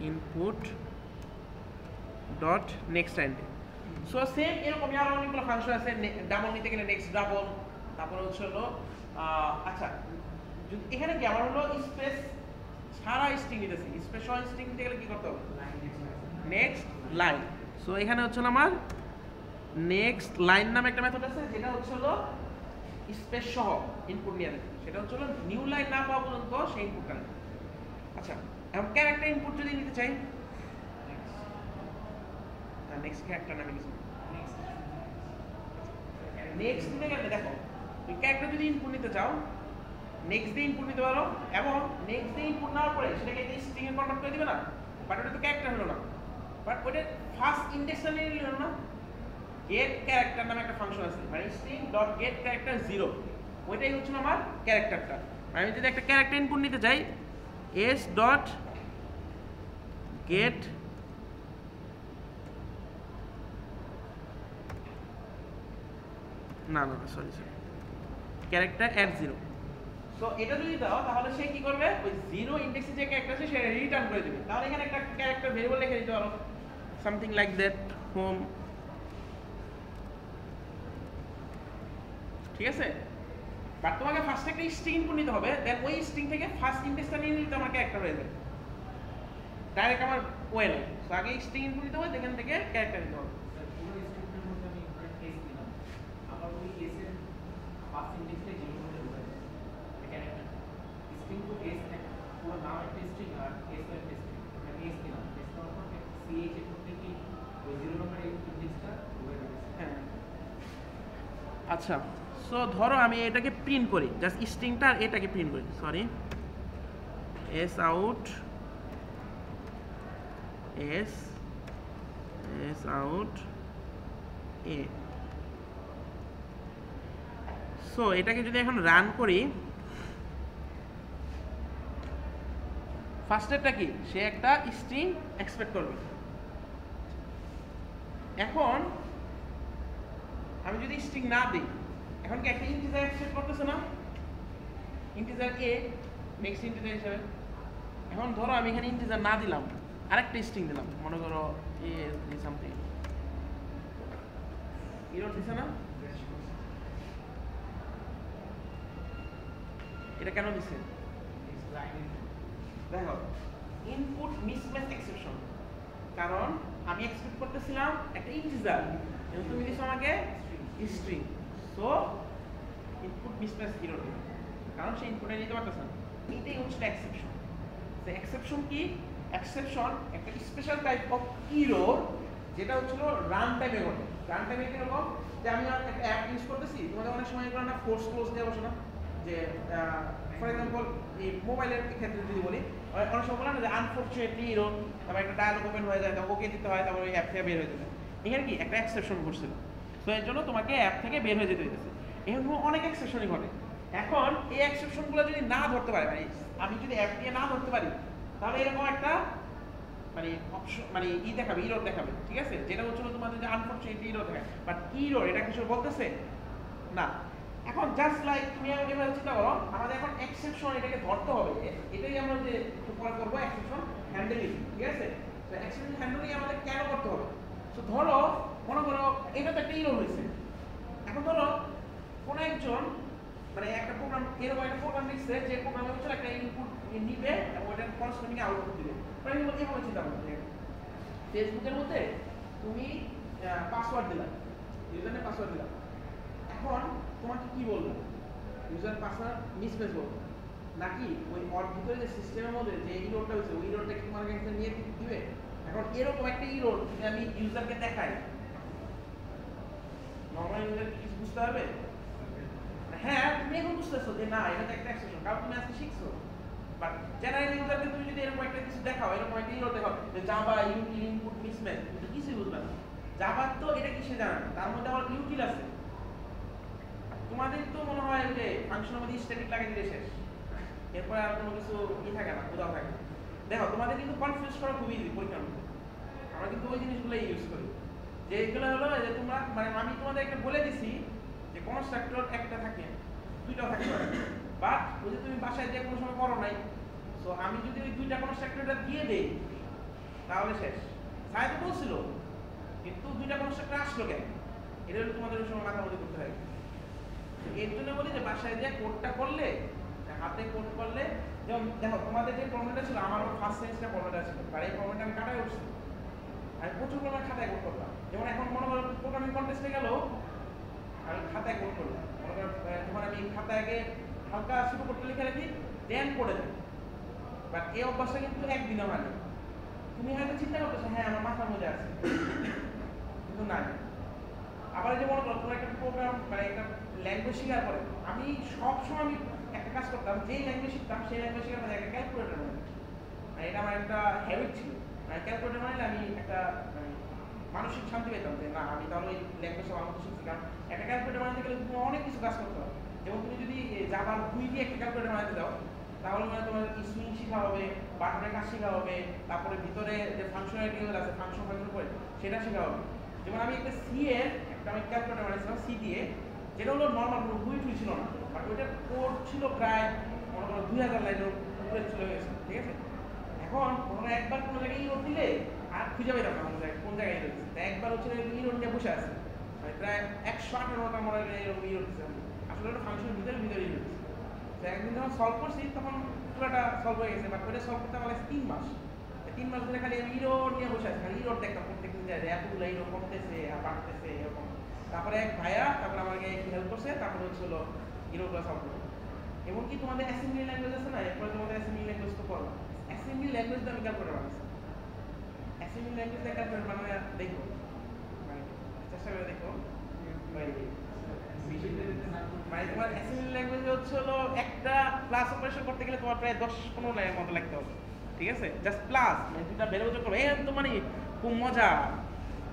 input dot next INT। So same এরকমই আরো অনেকগুলো ফাংশন আছে। ডাবল নিতে গেলে নেক্সট ডাবল, তারপরে হচ্ছে হলো আচ্ছা যদি এখানে কি আমার হলো স্পেস ছাড়া স্ট্রিং নিতেছি, স্পেস সহ স্ট্রিং নিতে গেলে কি করতে হবে? Next line. সো এখানে হচ্ছে আমার নেক্সট লাইন নামে একটা মেথড আছে, যেটা হচ্ছে হলো স্পেস সহ ইনপুট নিয়ে দেবে, সেটা হচ্ছে হলো নিউ লাইন না পাওয়া পর্যন্ত সেই ইনপুটটা নেবে। আচ্ছা এখন ক্যারেক্টার ইনপুট যদি নিতে চাই, নেক্সট ক্যারেক্টার নামে কিছু নেক্সট নিতে গেলে দেখো তুমি ক্যারেক্টার যদি ইনপুট নিতে চাও নেক্সট দিয়ে ইনপুট নিতে পারো, এবং নেক্সট দিয়ে ইনপুট নেওয়ার পরে সেটাকে একটা স্ট্রিং এ কনভার্ট করে দিবে না, বাট ওটা তো ক্যারেক্টার হলো না, বাট ওটা ফার্স্ট ইন্ডেক্সটা নিয়ে নিল না। গেট ক্যারেক্টার নামে একটা ফাংশন আছে, মানে স্ট্রিং ডট গেট ক্যারেক্টার 0, ওইটাই হচ্ছে আমার ক্যারেক্টারটা। আমি যদি একটা ক্যারেক্টার ইনপুট নিতে চাই, s ডট গেট না সরি ক্যারেক্টার অ্যাট 0। সো এটা যদি দাও তাহলে সে কি করবে, ওই 0 ইন্ডেক্সে যে ক্যারেক্টার আছে সেটা রিটার্ন করে দিবে। তাহলে এখানে একটা ক্যারেক্টার ভেরিয়েবল লিখে দিতে পারো, সামথিং লাইক দ্যাট হোম, ঠিক আছে। বাট তোমাকে ফার্স্ট একটা স্ট্রিং ইনপুট নিতে হবে, দেন ওই স্ট্রিং থেকে ফার্স্ট ইন্ডেক্সটা নিয়ে নিতে আমার ক্যারেক্টার হয়ে যাবে, ডাইরেক্ট আমার ওয়ে নেই। সো আগে স্ট্রিং ইনপুট নিতে হবে, এখান থেকে ক্যারেক্টার নিতে হবে। পুরো স্ট্রিংটার মধ্যে আমি s দিলাম, আবার ওই s এর ফার্স্ট ইন্ডেক্সটাই জিরো করে ঢুকে যাবে এখানে স্ট্রিং টু এস পুরো নাম একটা স্ট্রিং আর এস একটা স্ট্রিং মানে এস দিলাম এস দেওয়ার পর সিএইচ এর মধ্যে কি ওই জিরো নম্বর ইন্ডেক্সটা ঢুকে যাবে। হ্যাঁ আচ্ছা, সো ধরো আমি এটাকে প্রিন্ট করি, জাস্ট স্ট্রিংটা আর এটাকে প্রিন্ট করি, sorry S out S out এ। সো এটাকে যদি এখন রান করি, ফার্স্টেরটা কি, সে একটা স্ট্রিং এক্সপেক্ট করবে। এখন আমি যদি স্ট্রিং না দিই, এখন কি একটা ইন্টিজার এক্সপেক্ট করতেছে না, ইন্টিজার এ নেক্সট ইন্টিজার হিসেবে। এখন ধরো আমি এখানে ইন্টিজার না দিলাম, আরেকটা স্ট্রিং দিলাম, মনে করো এ সামথিং, এরর দিছে না, এটা কেন দিছে দেখো, ইনপুট মিসম্যাচ এক্সেপশন, কারণ আমি এক্সপেক্ট করতেছিলাম একটা ইন্টিজার এবং তুমি দিছো আমাকে string, so input mismatch error দিবে, কারণ সে ইনপুটে নিতে পারতেছে না। এটাই হচ্ছে এক্সেপশন। তো এক্সেপশন কি, এক্সেপশন একটা স্পেশাল টাইপ অফ এরর যেটা হচ্ছিল রান টাইমে ঘটে। রান টাইমে কিরকম, যে আমি একটা অ্যাপ ইউজ করতেছি, তোমাদের অনেক সময় করে না ফোর্স ক্লোজ দেওয়া বসে না, যে ফর এক্সাম্পল এই মোবাইলের ক্ষেত্রে যদি বলি, অনেক সময় বলে না যে আনফর্চুনেটলি এরর, তারপর একটা ডায়ালগ ওপেন হয়ে যায়, ওকে দিতে হয়, তারপর ওই অ্যাপ থেকে বের হয়ে যেতে। এখানে কি একটা এক্সেপশন ঘটছিল, তো এর জন্য তোমাকে অ্যাপ থেকে বের হয়ে যেতে হইতেছে। এরকম অনেক এক্সেপশনই ঘটে। এখন এই এক্সেপশনগুলো যদি না ধরতে পারে, মানে আমি যদি অ্যাপ দিয়ে না ধরতে পারি, তাহলে এরকম একটা মানে অপশন মানে দেখাবে, ইরর দেখাবে, ঠিক আছে, যেটা হচ্ছিল তোমাদের যে আনফরচুনেটলি ইরর দেখায়, বাট ইরর এটা কিছু বলতেছে না। এখন জাস্ট লাইক তুমি এভাবে চিন্তা করো, আমাদের এখন এক্সেপশন এটাকে ধরতে হবে, এটাই আমরা যে পরে করবো এক্সেপশন হ্যান্ডেলিং, ঠিক আছে। তো এক্সেপশন হ্যান্ডেলিং আমাদের কেন করতে হবে, তো ধরো মনে করো এটা তো একটা ইরর হয়েছে। এখন ধরো কোনো একজন মানে একটা প্রোগ্রাম, এরকম একটা প্রোগ্রাম লিখছে যে প্রোগ্রামে হচ্ছে একটা ইনপুট নিবে এবং ওটার করেসপন্ডিং আউটপুট দিবে। মানে এভাবে চিন্তা করতে, ফেসবুকের মধ্যে তুমি পাসওয়ার্ড দিলা, ইউজার নেম পাসওয়ার্ড দিলা, এখন তোমাকে কি বলবো, ইউজার পাসওয়ার্ড মিসম্যাচ বলবো, নাকি ওই ওর ভিতরে যে সিস্টেমের মধ্যে যে ইরোরটা হয়েছে ওই ইরোরটা কি তোমার কাছে নিয়ে দিবে। এখন এরকম একটা ইরোর যদি আমি ইউজারকে দেখাই, নরমাল ইউজার কিছু বুঝতে পারবে? হ্যাঁ, তুমি এখন বুঝতেছো যে না এটা তো একটা এক্সেপশন, কারণ তুমি আজকে শিখছো। বাট জেনারেল ইউজারকে তুমি যদি এরকম একটা কিছু দেখাও, এরকম একটা ইরর দেখাও যে জাভা ইউটিল ইনপুট মিসম্যাচ, তুমি কিছুই বুঝবে না। জাভা তো এটা কিসে জানে না, তার মধ্যে আবার ইউটিল আছে। তোমাদের তো মনে হয় যে ফাংশনের মধ্যে স্ট্যাটিক লাগিয়ে দিলে শেষ, এরপরে আর কোনো কিছু থাকে না, কোথাও থাকে না। দেখো তোমাদের কিন্তু কনফিউজ করা খুবই ইজি পরীক্ষার মধ্যে, আমরা কিন্তু ওই জিনিসগুলো ইউজ করি, যে এগুলো হলো যে তোমরা মানে আমি তোমাদের একটা বলে দিছি যে কনস্ট্রাক্টর একটা থাকে, দুইটা থাকতে পারে, বাট যদি তুমি বাসায় যে কোনো সময় করো নাই, সো আমি যদি ওই দুইটা কনস্ট্রাক্টরটা দিয়ে দেই তাহলে শেষ। সাহেব বলছিল কিন্তু দুইটা কনস্ট্রাক্টর আসলো কেন, এটা হলো তোমাদের ওই সময় মাথার মধ্যে করতে হবে। এর জন্য বলি যে বাসায় যে কোডটা করলে, হাতে কোড করলে, যেমন দেখো তোমাদের যে প্রবলেমটা ছিল, আমারও ফার্স্ট সেমিস্টার প্রবলেমটা ছিল, আর এই প্রবলেমটা আমি কাটাই উঠছি, আমি প্রচুর পরিমাণে খাতায় কোড করতাম। যেমন এখন মনে করো প্রোগ্রামিং কন্টেস্টে গেল, আমি খাতায় কোড করলাম, মনে করো তোমার আমি খাতায় হালকা শুরু করতে লিখে রাখি, দেন করে দেয়। বাট এই অভ্যাসটা কিন্তু একদিনও হয় না। তুমি হয়তো চিন্তা করতেছো হ্যাঁ আমার মাথার মধ্যে আছে, কিন্তু না। আবার যে মনে করো তোমার একটা প্রোগ্রাম মানে একটা ল্যাঙ্গুয়েজ শেখার পরে, আমি সবসময় আমি একটা কাজ করতাম, যেই ল্যাঙ্গুয়েজ শিখতাম সেই ল্যাঙ্গুয়েজ শেখার পরে একটা ক্যালকুলেটর বানাই, মানে এটা আমার একটা হ্যাবিট ছিল। মানে ক্যালকুলেটর বানাইলে আমি একটা মানসিক শান্তি পেতাম যে না আমি তাহলে ওই ল্যাঙ্গুয়েজটা আমার মতো শিখছি। কারণ একটা ক্যালকুলেটর বানাতে গেলে তুমি অনেক কিছু কাজ করতে হবে। যেমন তুমি যদি জাভার দুই দিয়ে একটা ক্যালকুলেটর বানাতে যাও, তাহলে মানে তোমার সুইং শেখা হবে, বাটনের কাজ শেখা হবে, তারপরে ভিতরে যে ফাংশনালিটি আছে ফাংশন করে সেটা শেখা হবে। যেমন আমি একটা সি এর একটা আমি ক্যালকুলেটর বানিয়েছিলাম সি দিয়ে, যেটা হলো নর্মাল কোনো বই টুই ছিল না, বাট ওইটার কোড ছিল প্রায় মনে করো 2000 লাইনের উপরে চলে গেছে, ঠিক আছে। এখন তোমরা একবার কোনো জায়গায় ইরোড দিলে আর খুঁজে পেতাম না কোন জায়গায় ইরোড দিচ্ছে, একবার হচ্ছে ইরোড নিয়ে বসে আছে, মানে প্রায় 118টা মনে হয় এরকম ইরোড দিচ্ছে, আসলে ওটা ফাংশনের ভিতরে ইরোড দিচ্ছে। তো একদিন যখন সলভ করছি তখন পুরোটা সলভ হয়ে গেছে, বাট ওইটা সলভ করতে আমার 3 মাস। 3 মাস ধরে খালি আমি ইরোড নিয়ে বসে আছি, খালি ইরোড দেখতাম প্রত্যেকদিন, যায় এতগুলো ইরোড কমতেছে আর বাড়তেছে এরকম। তারপরে এক ভাইয়া তারপরে আমাকে হেল্প করছে, তারপরে হচ্ছিল ইরোগুলো সলভ করবো। এমনকি তোমাদের অ্যাসেম্বলি ল্যাঙ্গুয়েজ আছে না, এরপরে তোমাদের অ্যাসেম্বলি ল্যাঙ্গুয়েজ তো পড়বা, অ্যাসেম্বলি ল্যাঙ্গুয়েজ আমি ক্যালকুলেটর বানাচ্ছি, অ্যাসেম্বলি ল্যাঙ্গুয়েজ ক্যালকুলেটর বানাবে দেখো, চেষ্টা করে দেখো। মানে তোমার অ্যাসেম্বলি ল্যাঙ্গুয়েজ হচ্ছে হলো একটা প্লাস অপারেশন করতে গেলে তোমার প্রায় 10-15 লাইনের মতো লাগতে হবে, ঠিক আছে? জাস্ট প্লাস মানে দুটা বেরো যোগ করো, তো মানে খুব মজা,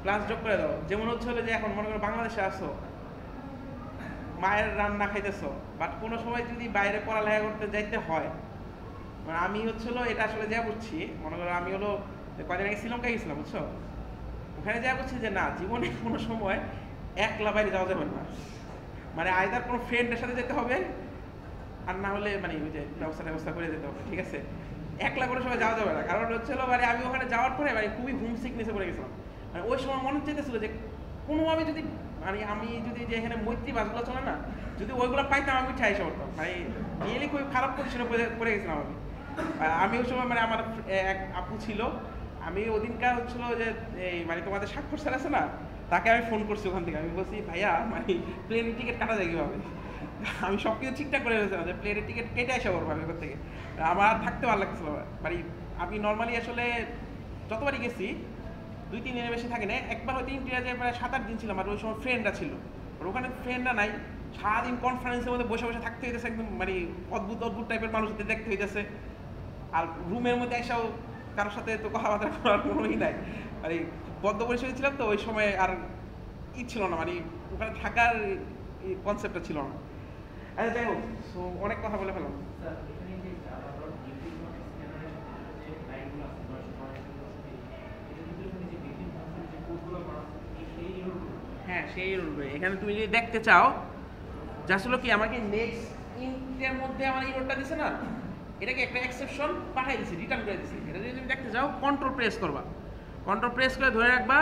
প্লাস যোগ করে দাও। যেমন হচ্ছে হলো যে এখন মনে করো বাংলাদেশে আসো, মায়ের রান্না খাইতেছো, বাট কোনো সময় যদি বাইরে পড়ালেখা করতে যাইতে হয়, মানে আমি হচ্ছিল এটা আসলে যা বুঝছি, মনে করো আমি হলো কদিন আগে শ্রীলঙ্কা গেছিলাম, বুঝছো? ওখানে যা বুঝছি যে না, জীবনে কোনো সময় একলা বাইরে যাওয়া যাবে না, মানে আইদার কোনো ফ্রেন্ডের সাথে যেতে হবে, আর না হলে মানে ওই যে ব্যবস্থা করে যেতে হবে, ঠিক আছে? একলা কোনো সময় যাওয়া যাবে না, কারণ হচ্ছিল মানে আমি ওখানে যাওয়ার পরে মানে খুবই হোম সিকনেসে পড়ে গেছিলাম। মানে ওই সময় মনে চেয়েছিল যে কোনোভাবে যদি মানে আমি যদি যে এখানে মৈত্রী বাসগুলো চলে না, যদি ওইগুলো পাইতাম আমি উঠে এসে পড়তাম, মানে রিয়েলি খুবই খারাপ পজিশনে পড়ে গেছিলাম আমি। আমি ওই সময় মানে আমার এক আপু ছিল, আমি ওদিনকার হচ্ছিল যে এই মানে তোমাদের স্বাক্ষর স্যার আছে না, তাকে আমি ফোন করছি ওখান থেকে, আমি বলছি ভাইয়া মানে প্লেনের টিকিট কাটা যায় কীভাবে, আমি সব কিছু ঠিকঠাক করে ফেলছিলাম যে প্লেনের টিকিট কেটে আসা করবো আমি ওখান থেকে, আমার থাকতে ভালো লাগছিল। মানে আমি নর্মালি আসলে যতবারই গেছি 2-3 দিনের বেশি থাকি না, একবার হয়তো ইন্ডিয়াতে প্রায় 7-8 দিন ছিলাম, আর ওই সময় ফ্রেন্ডরা ছিল, আর ওখানে ফ্রেন্ডরা নাই, সারাদিন কনফারেন্সের মধ্যে বসে বসে থাকতে হইতেছে, একদম মানে অদ্ভুত টাইপের মানুষদের দেখতে হইতেছে, আর রুমের মধ্যে এসেও কারোর সাথে তো কথাবার্তা করার কোনোই নাই, মানে বদ্ধ পরিচয় ছিলাম তো ওই সময়, আর ছিল না মানে ওখানে থাকার কনসেপ্টটা ছিল না। আচ্ছা যাই হোক, সো অনেক কথা বলে ফেলাম। হ্যাঁ সেই রুলবে, এখানে তুমি যদি দেখতে চাও জাস্ট হলো কি আমাকে নেক্সট ইন্টের মধ্যে আমার ইরোরটা দিছে না, এটাকে একটা এক্সেপশন পাঠাই দিছে, রিটার্ন করে দিছে। এটা যদি তুমি দেখতে চাও কন্ট্রোল প্রেস করবা, কন্ট্রোল প্রেস করে ধরে রাখবা,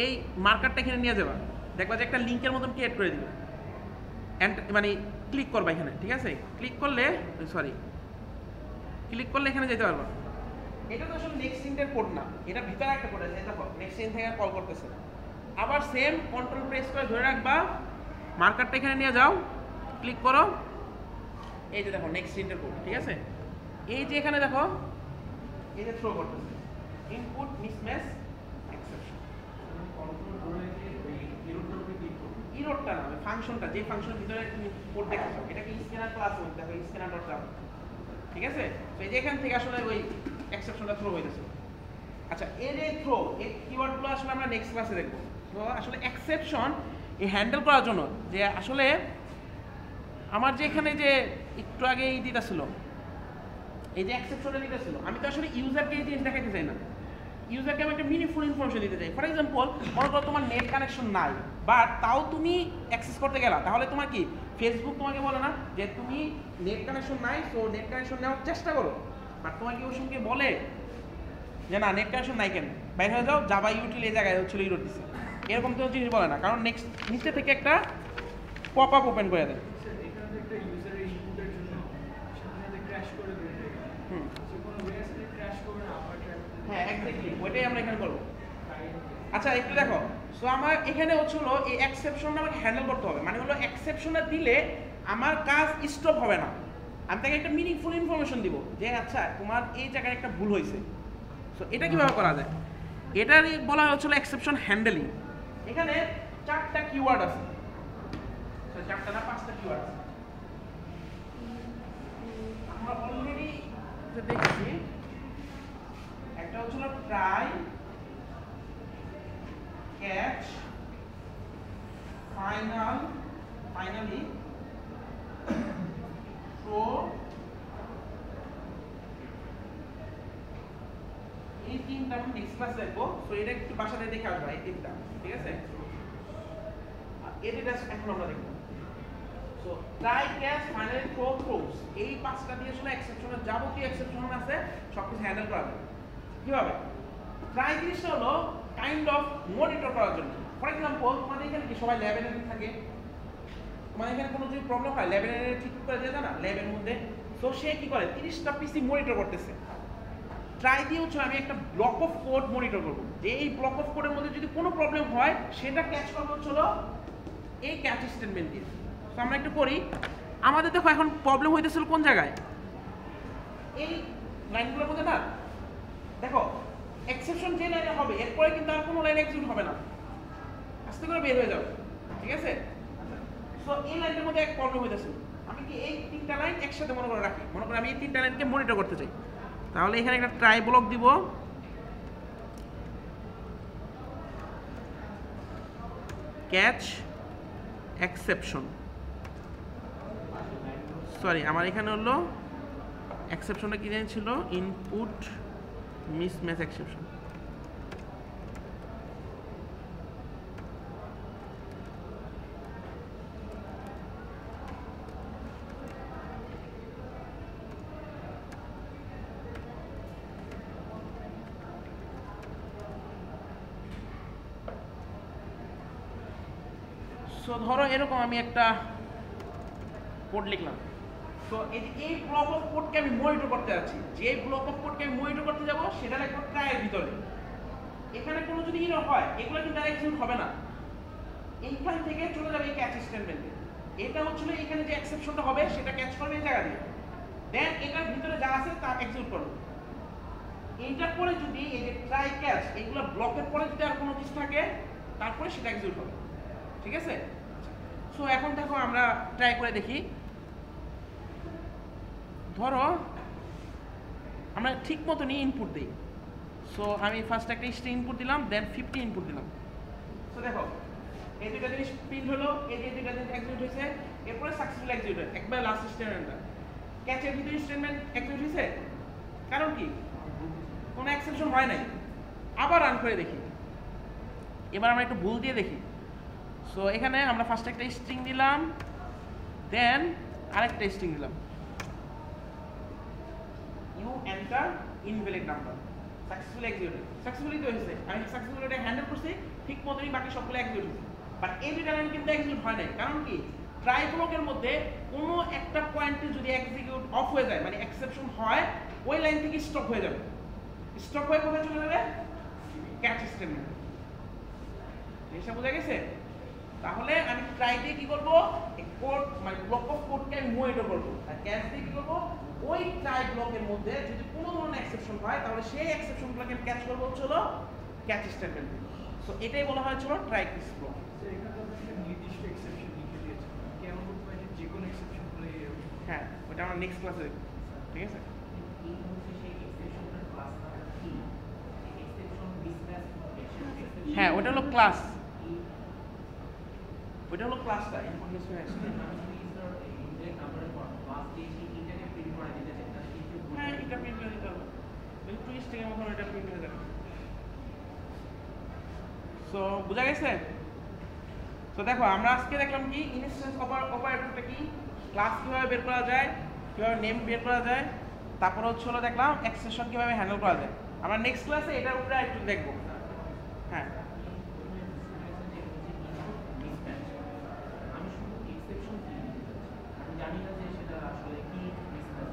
এই মার্কারটা এখানে নিয়ে যাবা, দেখবা যে একটা লিঙ্কের মতন ক্রিয়েট করে দিবে, মানে ক্লিক করবা এখানে, ঠিক আছে? ক্লিক করলে এখানে যেতে পারবা। এটা তো আসলে নেক্সট ইন্টের কোড না, এটা ভিতরে একটা কোড আছে, দেখো নেক্সট ইন থেকে কল করতেছে। আবার সেম কন্ট্রোল প্রেস করে ধরে রাখবা, মার্কারটা এখানে নিয়ে যাও, ক্লিক করো, এই যে দেখো নেক্সট ইন্টার কোড, ঠিক আছে? এই যে এখানে দেখো এই যে থ্রো করতেছে ইনপুট মিসম্যাচ এক্সেপশন, ইরোরটা না ফাংশনটা, যে ফাংশনের ভিতরে তুমি কোড দেখছো এটাকে স্ক্যানার ক্লাস বলতে, দেখো স্ক্যানার ডট জাভা, ঠিক আছে? তো এই যে এখান থেকে আসলে ওই এক্সেপশনটা থ্রো হইতেছে। আচ্ছা এর এই থ্রো এই কিওয়ার্ডগুলো আসলে আমরা নেক্সট ক্লাসে দেখবো। তো আসলে এক্সেপশন এই হ্যান্ডেল করার জন্য যে আসলে আমার যে এখানে যে একটু আগে এই দিটা ছিল, এই যে এক্সেপশনটা দিতে ছিল, আমি তো আসলে ইউজারকে এই জিনিস দেখাইতে চাই না, ইউজারকে আমি একটা মিনিংফুল ইনফরমেশন দিতে চাই। ফর এক্সাম্পল মনে করো তোমার নেট কানেকশন নাই, বাট তাও তুমি অ্যাক্সেস করতে গেলা, তাহলে তোমার কি ফেসবুক তোমাকে বলে না যে তুমি নেট কানেকশন নাই, সো নেট কানেকশন নেওয়ার চেষ্টা করো, বাট তোমার কি ওর সঙ্গে বলে যে না নেট কানেকশন নাই কেন, বাইরে হয়ে যাও, জাভা ইউটিল এই জায়গায় হচ্ছিল ইরোর দিচ্ছে, এরকম কোনো জিনিস বলে না, কারণ নেক্সট নিচে থেকে একটা পপ আপ ওপেন করে দেয়। হ্যাঁ এক্স্যাক্টলি ওইটাই আমরা এখানে করবো। আচ্ছা একটু দেখো, সো আমার এখানে হচ্ছিল এই এক্সেপশনটা আমাকে হ্যান্ডেল করতে হবে, মানে হলো এক্সেপশনটা দিলে আমার কাজ স্টপ হবে না, আমি তাকে একটা মিনিংফুল ইনফরমেশন দিব যে আচ্ছা তোমার এই জায়গায় একটা ভুল হয়েছে। সো এটা কিভাবে করা যায়, এটারই বলা হচ্ছিল এক্সেপশন হ্যান্ডেলিং। এখানে 4টা কিওয়ার্ড আছে, 4টা না 5টা কিওয়ার্ড আছে, আমরা অলরেডি দেখছি। একটা হচ্ছিল ট্রাই, ক্যাচ, ফাইনালি, থ্রো, এই 3টা আমি নেক্সট ক্লাসে দেখবো। সো এটা একটু বাসাতে দেখে আসবা এই 3টা, ঠিক আছে? এটা এখন আমরা দেখবো। So try, catch, finally, throw, throws, এই 5টা দিয়ে আসলে এক্সেপশনের যাবতীয় এক্সেপশন আছে সবকিছু হ্যান্ডেল করা যাবে। কিভাবে? ট্রাই জিনিসটা হলো কাইন্ড অফ মনিটর করার জন্য। ফর এক্সাম্পল তোমাদের এখানে কি সবাই ল্যাবে থাকে, তোমাদের এখানে কোনো যদি প্রবলেম হয় ল্যাবে ঠিক করে দেওয়া যায় না ল্যাবের মধ্যে, তো সে কি করে 30টা পিসি মনিটর করতেছে। ট্রাই দিয়ে হচ্ছে আমি একটা ব্লক অফ কোড মনিটর করবো, যে এই ব্লক অফ কোডের মধ্যে যদি কোনো প্রবলেম হয় সেটা ক্যাচ করবো হচ্ছিল এই ক্যাচ স্টেটমেন্ট দিয়ে। তো আমরা একটু করি। আমাদের দেখো এখন প্রবলেম হইতেছিল কোন জায়গায়, এই লাইনগুলোর মধ্যে না। দেখো এক্সেপশন যে লাইনে হবে এরপরে কিন্তু আর কোনো লাইন এক্সিকিউট হবে না, আস্তে করে বের হয়ে যাবে, ঠিক আছে। সো এই লাইনের মধ্যে এক প্রবলেম হইতেছিল। আমি কি এই তিনটা লাইন একসাথে মনে করে রাখি, মনে করে আমি এই তিনটা লাইনকে মনিটর করতে চাই, তাহলে এখানে একটা ট্রাই ব্লক দিব, ক্যাচ এক্সেপশন, সরি আমার এখানে হলো এক্সেপশনটা কি ছিল, ইনপুট মিসম্যাচ এক্সেপশন। সো ধরো এরকম আমি একটা কোড লিখলাম। তো এই ব্লক অফ কোডকে আমি মনিটর করতে যাচ্ছি, যে ব্লক অফ কোডকে আমি মনিটর করতে যাব সেটা লিখব ট্রাইয়ের ভিতরে। এখানে কোনো যদি এরর হয় এগুলো কিন্তু ডাইরেক্ট এক্সিকিউট হবে না, এইখান থেকে চলে যাবে এই ক্যাচ স্টেটমেন্টে। এটা হচ্ছিল এখানে যে এক্সেপশনটা হবে সেটা ক্যাচ করবে এই জায়গা দিয়ে, দেন এটার ভিতরে যা আছে তা এক্সিকিউট করবে। এইটার পরে যদি এই যে ট্রাই ক্যাচ এগুলো ব্লকের পরে যদি আর কোনো কিছু থাকে তারপরে সেটা এক্সিকিউট হবে, ঠিক আছে। সো এখন দেখো আমরা ট্রাই করে দেখি। ধরো আমরা ঠিক মতনই ইনপুট দিই। সো আমি ফার্স্ট একটা স্ট্রিং ইনপুট দিলাম, দেন 50 ইনপুট দিলাম। সো দেখো এই দুইটা জিনিস প্রিন্ট হলো, এই যে দুইটা জিনিস এক্সিকিউট হয়েছে, এরপরে সাকসেসফুল এক্সিকিউট হয় একবার লাস্ট স্টেটমেন্টটা। ক্যাচের ভিতরে স্টেটমেন্ট এক্সিকিউট হয়েছে, কারণ কি কোনো এক্সেপশন হয় নাই। আবার রান করে দেখি, এবার আমরা একটু ভুল দিয়ে দেখি। সো এখানে আমরা ফার্স্ট একটা স্ট্রিং দিলাম, দেন আরেকটা স্ট্রিং দিলাম, you enter invalid number, successfully executed. Successfully তো হয়েছে, আমি সাকসেসফুলি এটা হ্যান্ডেল করছি ঠিক মতনই, বাকি সবগুলো এক্সিকিউট হয়েছে। বাট এই দুইটা লাইন কিন্তু এক্সিকিউট হয় নাই, কারণ কি ট্রাই ব্লকের মধ্যে কোনো একটা পয়েন্টে যদি এক্সিকিউট অফ হয়ে যায়, মানে এক্সেপশন হয়, ওই লাইন থেকে স্টপ হয়ে যাবে। স্টপ হয়ে কোথায় চলে যাবে, ক্যাচ স্টেটমেন্ট। জিনিসটা বোঝা গেছে? তাহলে আমি ট্রাই দিয়ে কি করব, এই কোড মানে ব্লক অফ কোডকে আমি মনিটর করব, আর ক্যাচ দিয়ে কি করব, ওই ট্রাই ব্লকের মধ্যে যদি কোনো ধরনের এক্সেপশন হয় তাহলে সেই এক্সেপশনগুলোকে আমি ক্যাচ করব হলো ক্যাচ স্টেটমেন্ট। সো এটাই বলা হয়েছিল ট্রাই ক্যাচ ব্লক। এখানে তো একটা নির্দিষ্ট এক্সেপশন লিখে দিয়েছে, কেন করতে পারি যে কোনো এক্সেপশন হলে এরকম। হ্যাঁ, ওটা আমরা নেক্সট ক্লাসে দেখব, ঠিক আছে। এই হচ্ছে সেই এক্সেপশনের ক্লাস নাম্বার কি, এক্সেপশন মিসম্যাচ এক্সেপশন। হ্যাঁ, ওটা হলো ক্লাস, ওটা হলো ক্লাসটা ইনপুট মিসম্যাচ। হ্যাঁ, এটা প্রিন্ট করে দিতে হবে, একটু স্ট্রিং এর মতন এটা প্রিন্ট হয়ে যাবে। সো বুঝা গেছে? সো দেখো আমরা আজকে দেখলাম কি ইনস্ট্যান্স অপারেটরটা কি, ক্লাস কিভাবে বের করা যায়, কিভাবে নেম বের করা যায়, তারপর হচ্ছে হলো দেখলাম এক্সেপশন কিভাবে হ্যান্ডেল করা যায়। আমরা নেক্সট ক্লাসে এটার উপরে একটু দেখব। হ্যাঁ, আমি শুধু এক্সেপশন কি আমি জানি না যে সেটা আসলে কি মিসম্যাচ।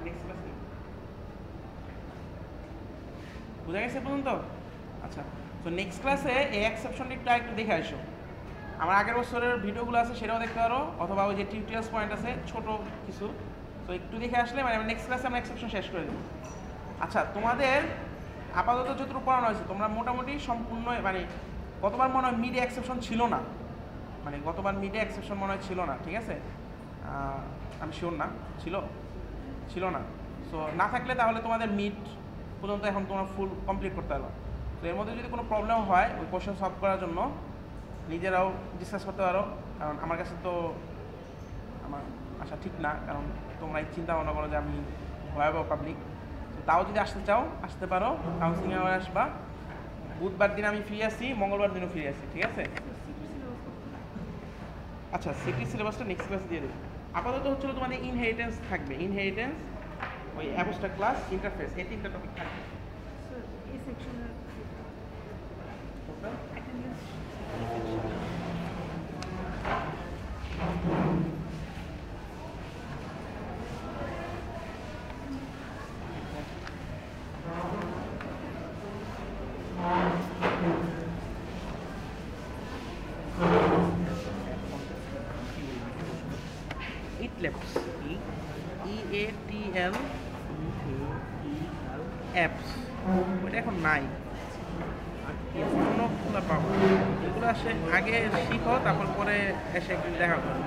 নেক্সট ক্লাসে বুঝা গেছে পর্যন্ত? আচ্ছা, তো নেক্সট ক্লাসে এই এক্সেপশনটা একটু দেখে আসো। আমার আগের বছরের ভিডিওগুলো আছে সেটাও দেখতে পারো, অথবা ওই যে টিউটোরিয়ালস পয়েন্ট আছে ছোট কিছু, তো একটু দেখে আসলে মানে নেক্সট ক্লাসে আমরা এক্সেপশন শেষ করে দেবো। আচ্ছা, তোমাদের আপাতত যতটুকু পড়ানো হয়েছে তোমরা মোটামুটি সম্পূর্ণ, মানে গতবার মনে হয় মিডে এক্সেপশন ছিল না, মানে গতবার মিডে এক্সেপশন মনে হয় ছিল না, ঠিক আছে। আমি শিওর না, ছিল না। সো না থাকলে তাহলে তোমাদের মিড পর্যন্ত এখন তোমরা ফুল কমপ্লিট করতে পারো। তো এর মধ্যে যদি কোনো প্রবলেম হয় ওই কোশ্চেন সলভ করার জন্য নিজেরাও ডিসকাস করতে পারো, কারণ আমার কাছে তো আমার আশা ঠিক না, কারণ তোমরা এই চিন্তা ভাবনা করো যে আমি ভয়াবহ পাবলিক। তো তাও যদি আসতে চাও আসতে পারো, কাউন্সিলিং আওয়ার আসবা। বুধবার দিন আমি ফ্রি আছি, মঙ্গলবার দিনও ফ্রি আছি, ঠিক আছে। আচ্ছা, সিটি সিলেবাসটা নেক্সট ক্লাসে দিয়ে দেবো। আপাতত হচ্ছিল তোমাদের ইনহেরিটেন্স থাকবে, ইনহেরিটেন্স, ওই অ্যাবস্ট্রাক্ট ক্লাস, ইন্টারফেস, এই তিনটা টপিক থাকবে। স্যার এই সেকশনের অ্যাটেন্ডেন্স ইটলেপস EATL অ্যাপস ওইটা এখন নাই, অন্যগুলো পাবো। এগুলো আসে আগে শিখো, তারপর পরে এসে একদিন দেখা করো।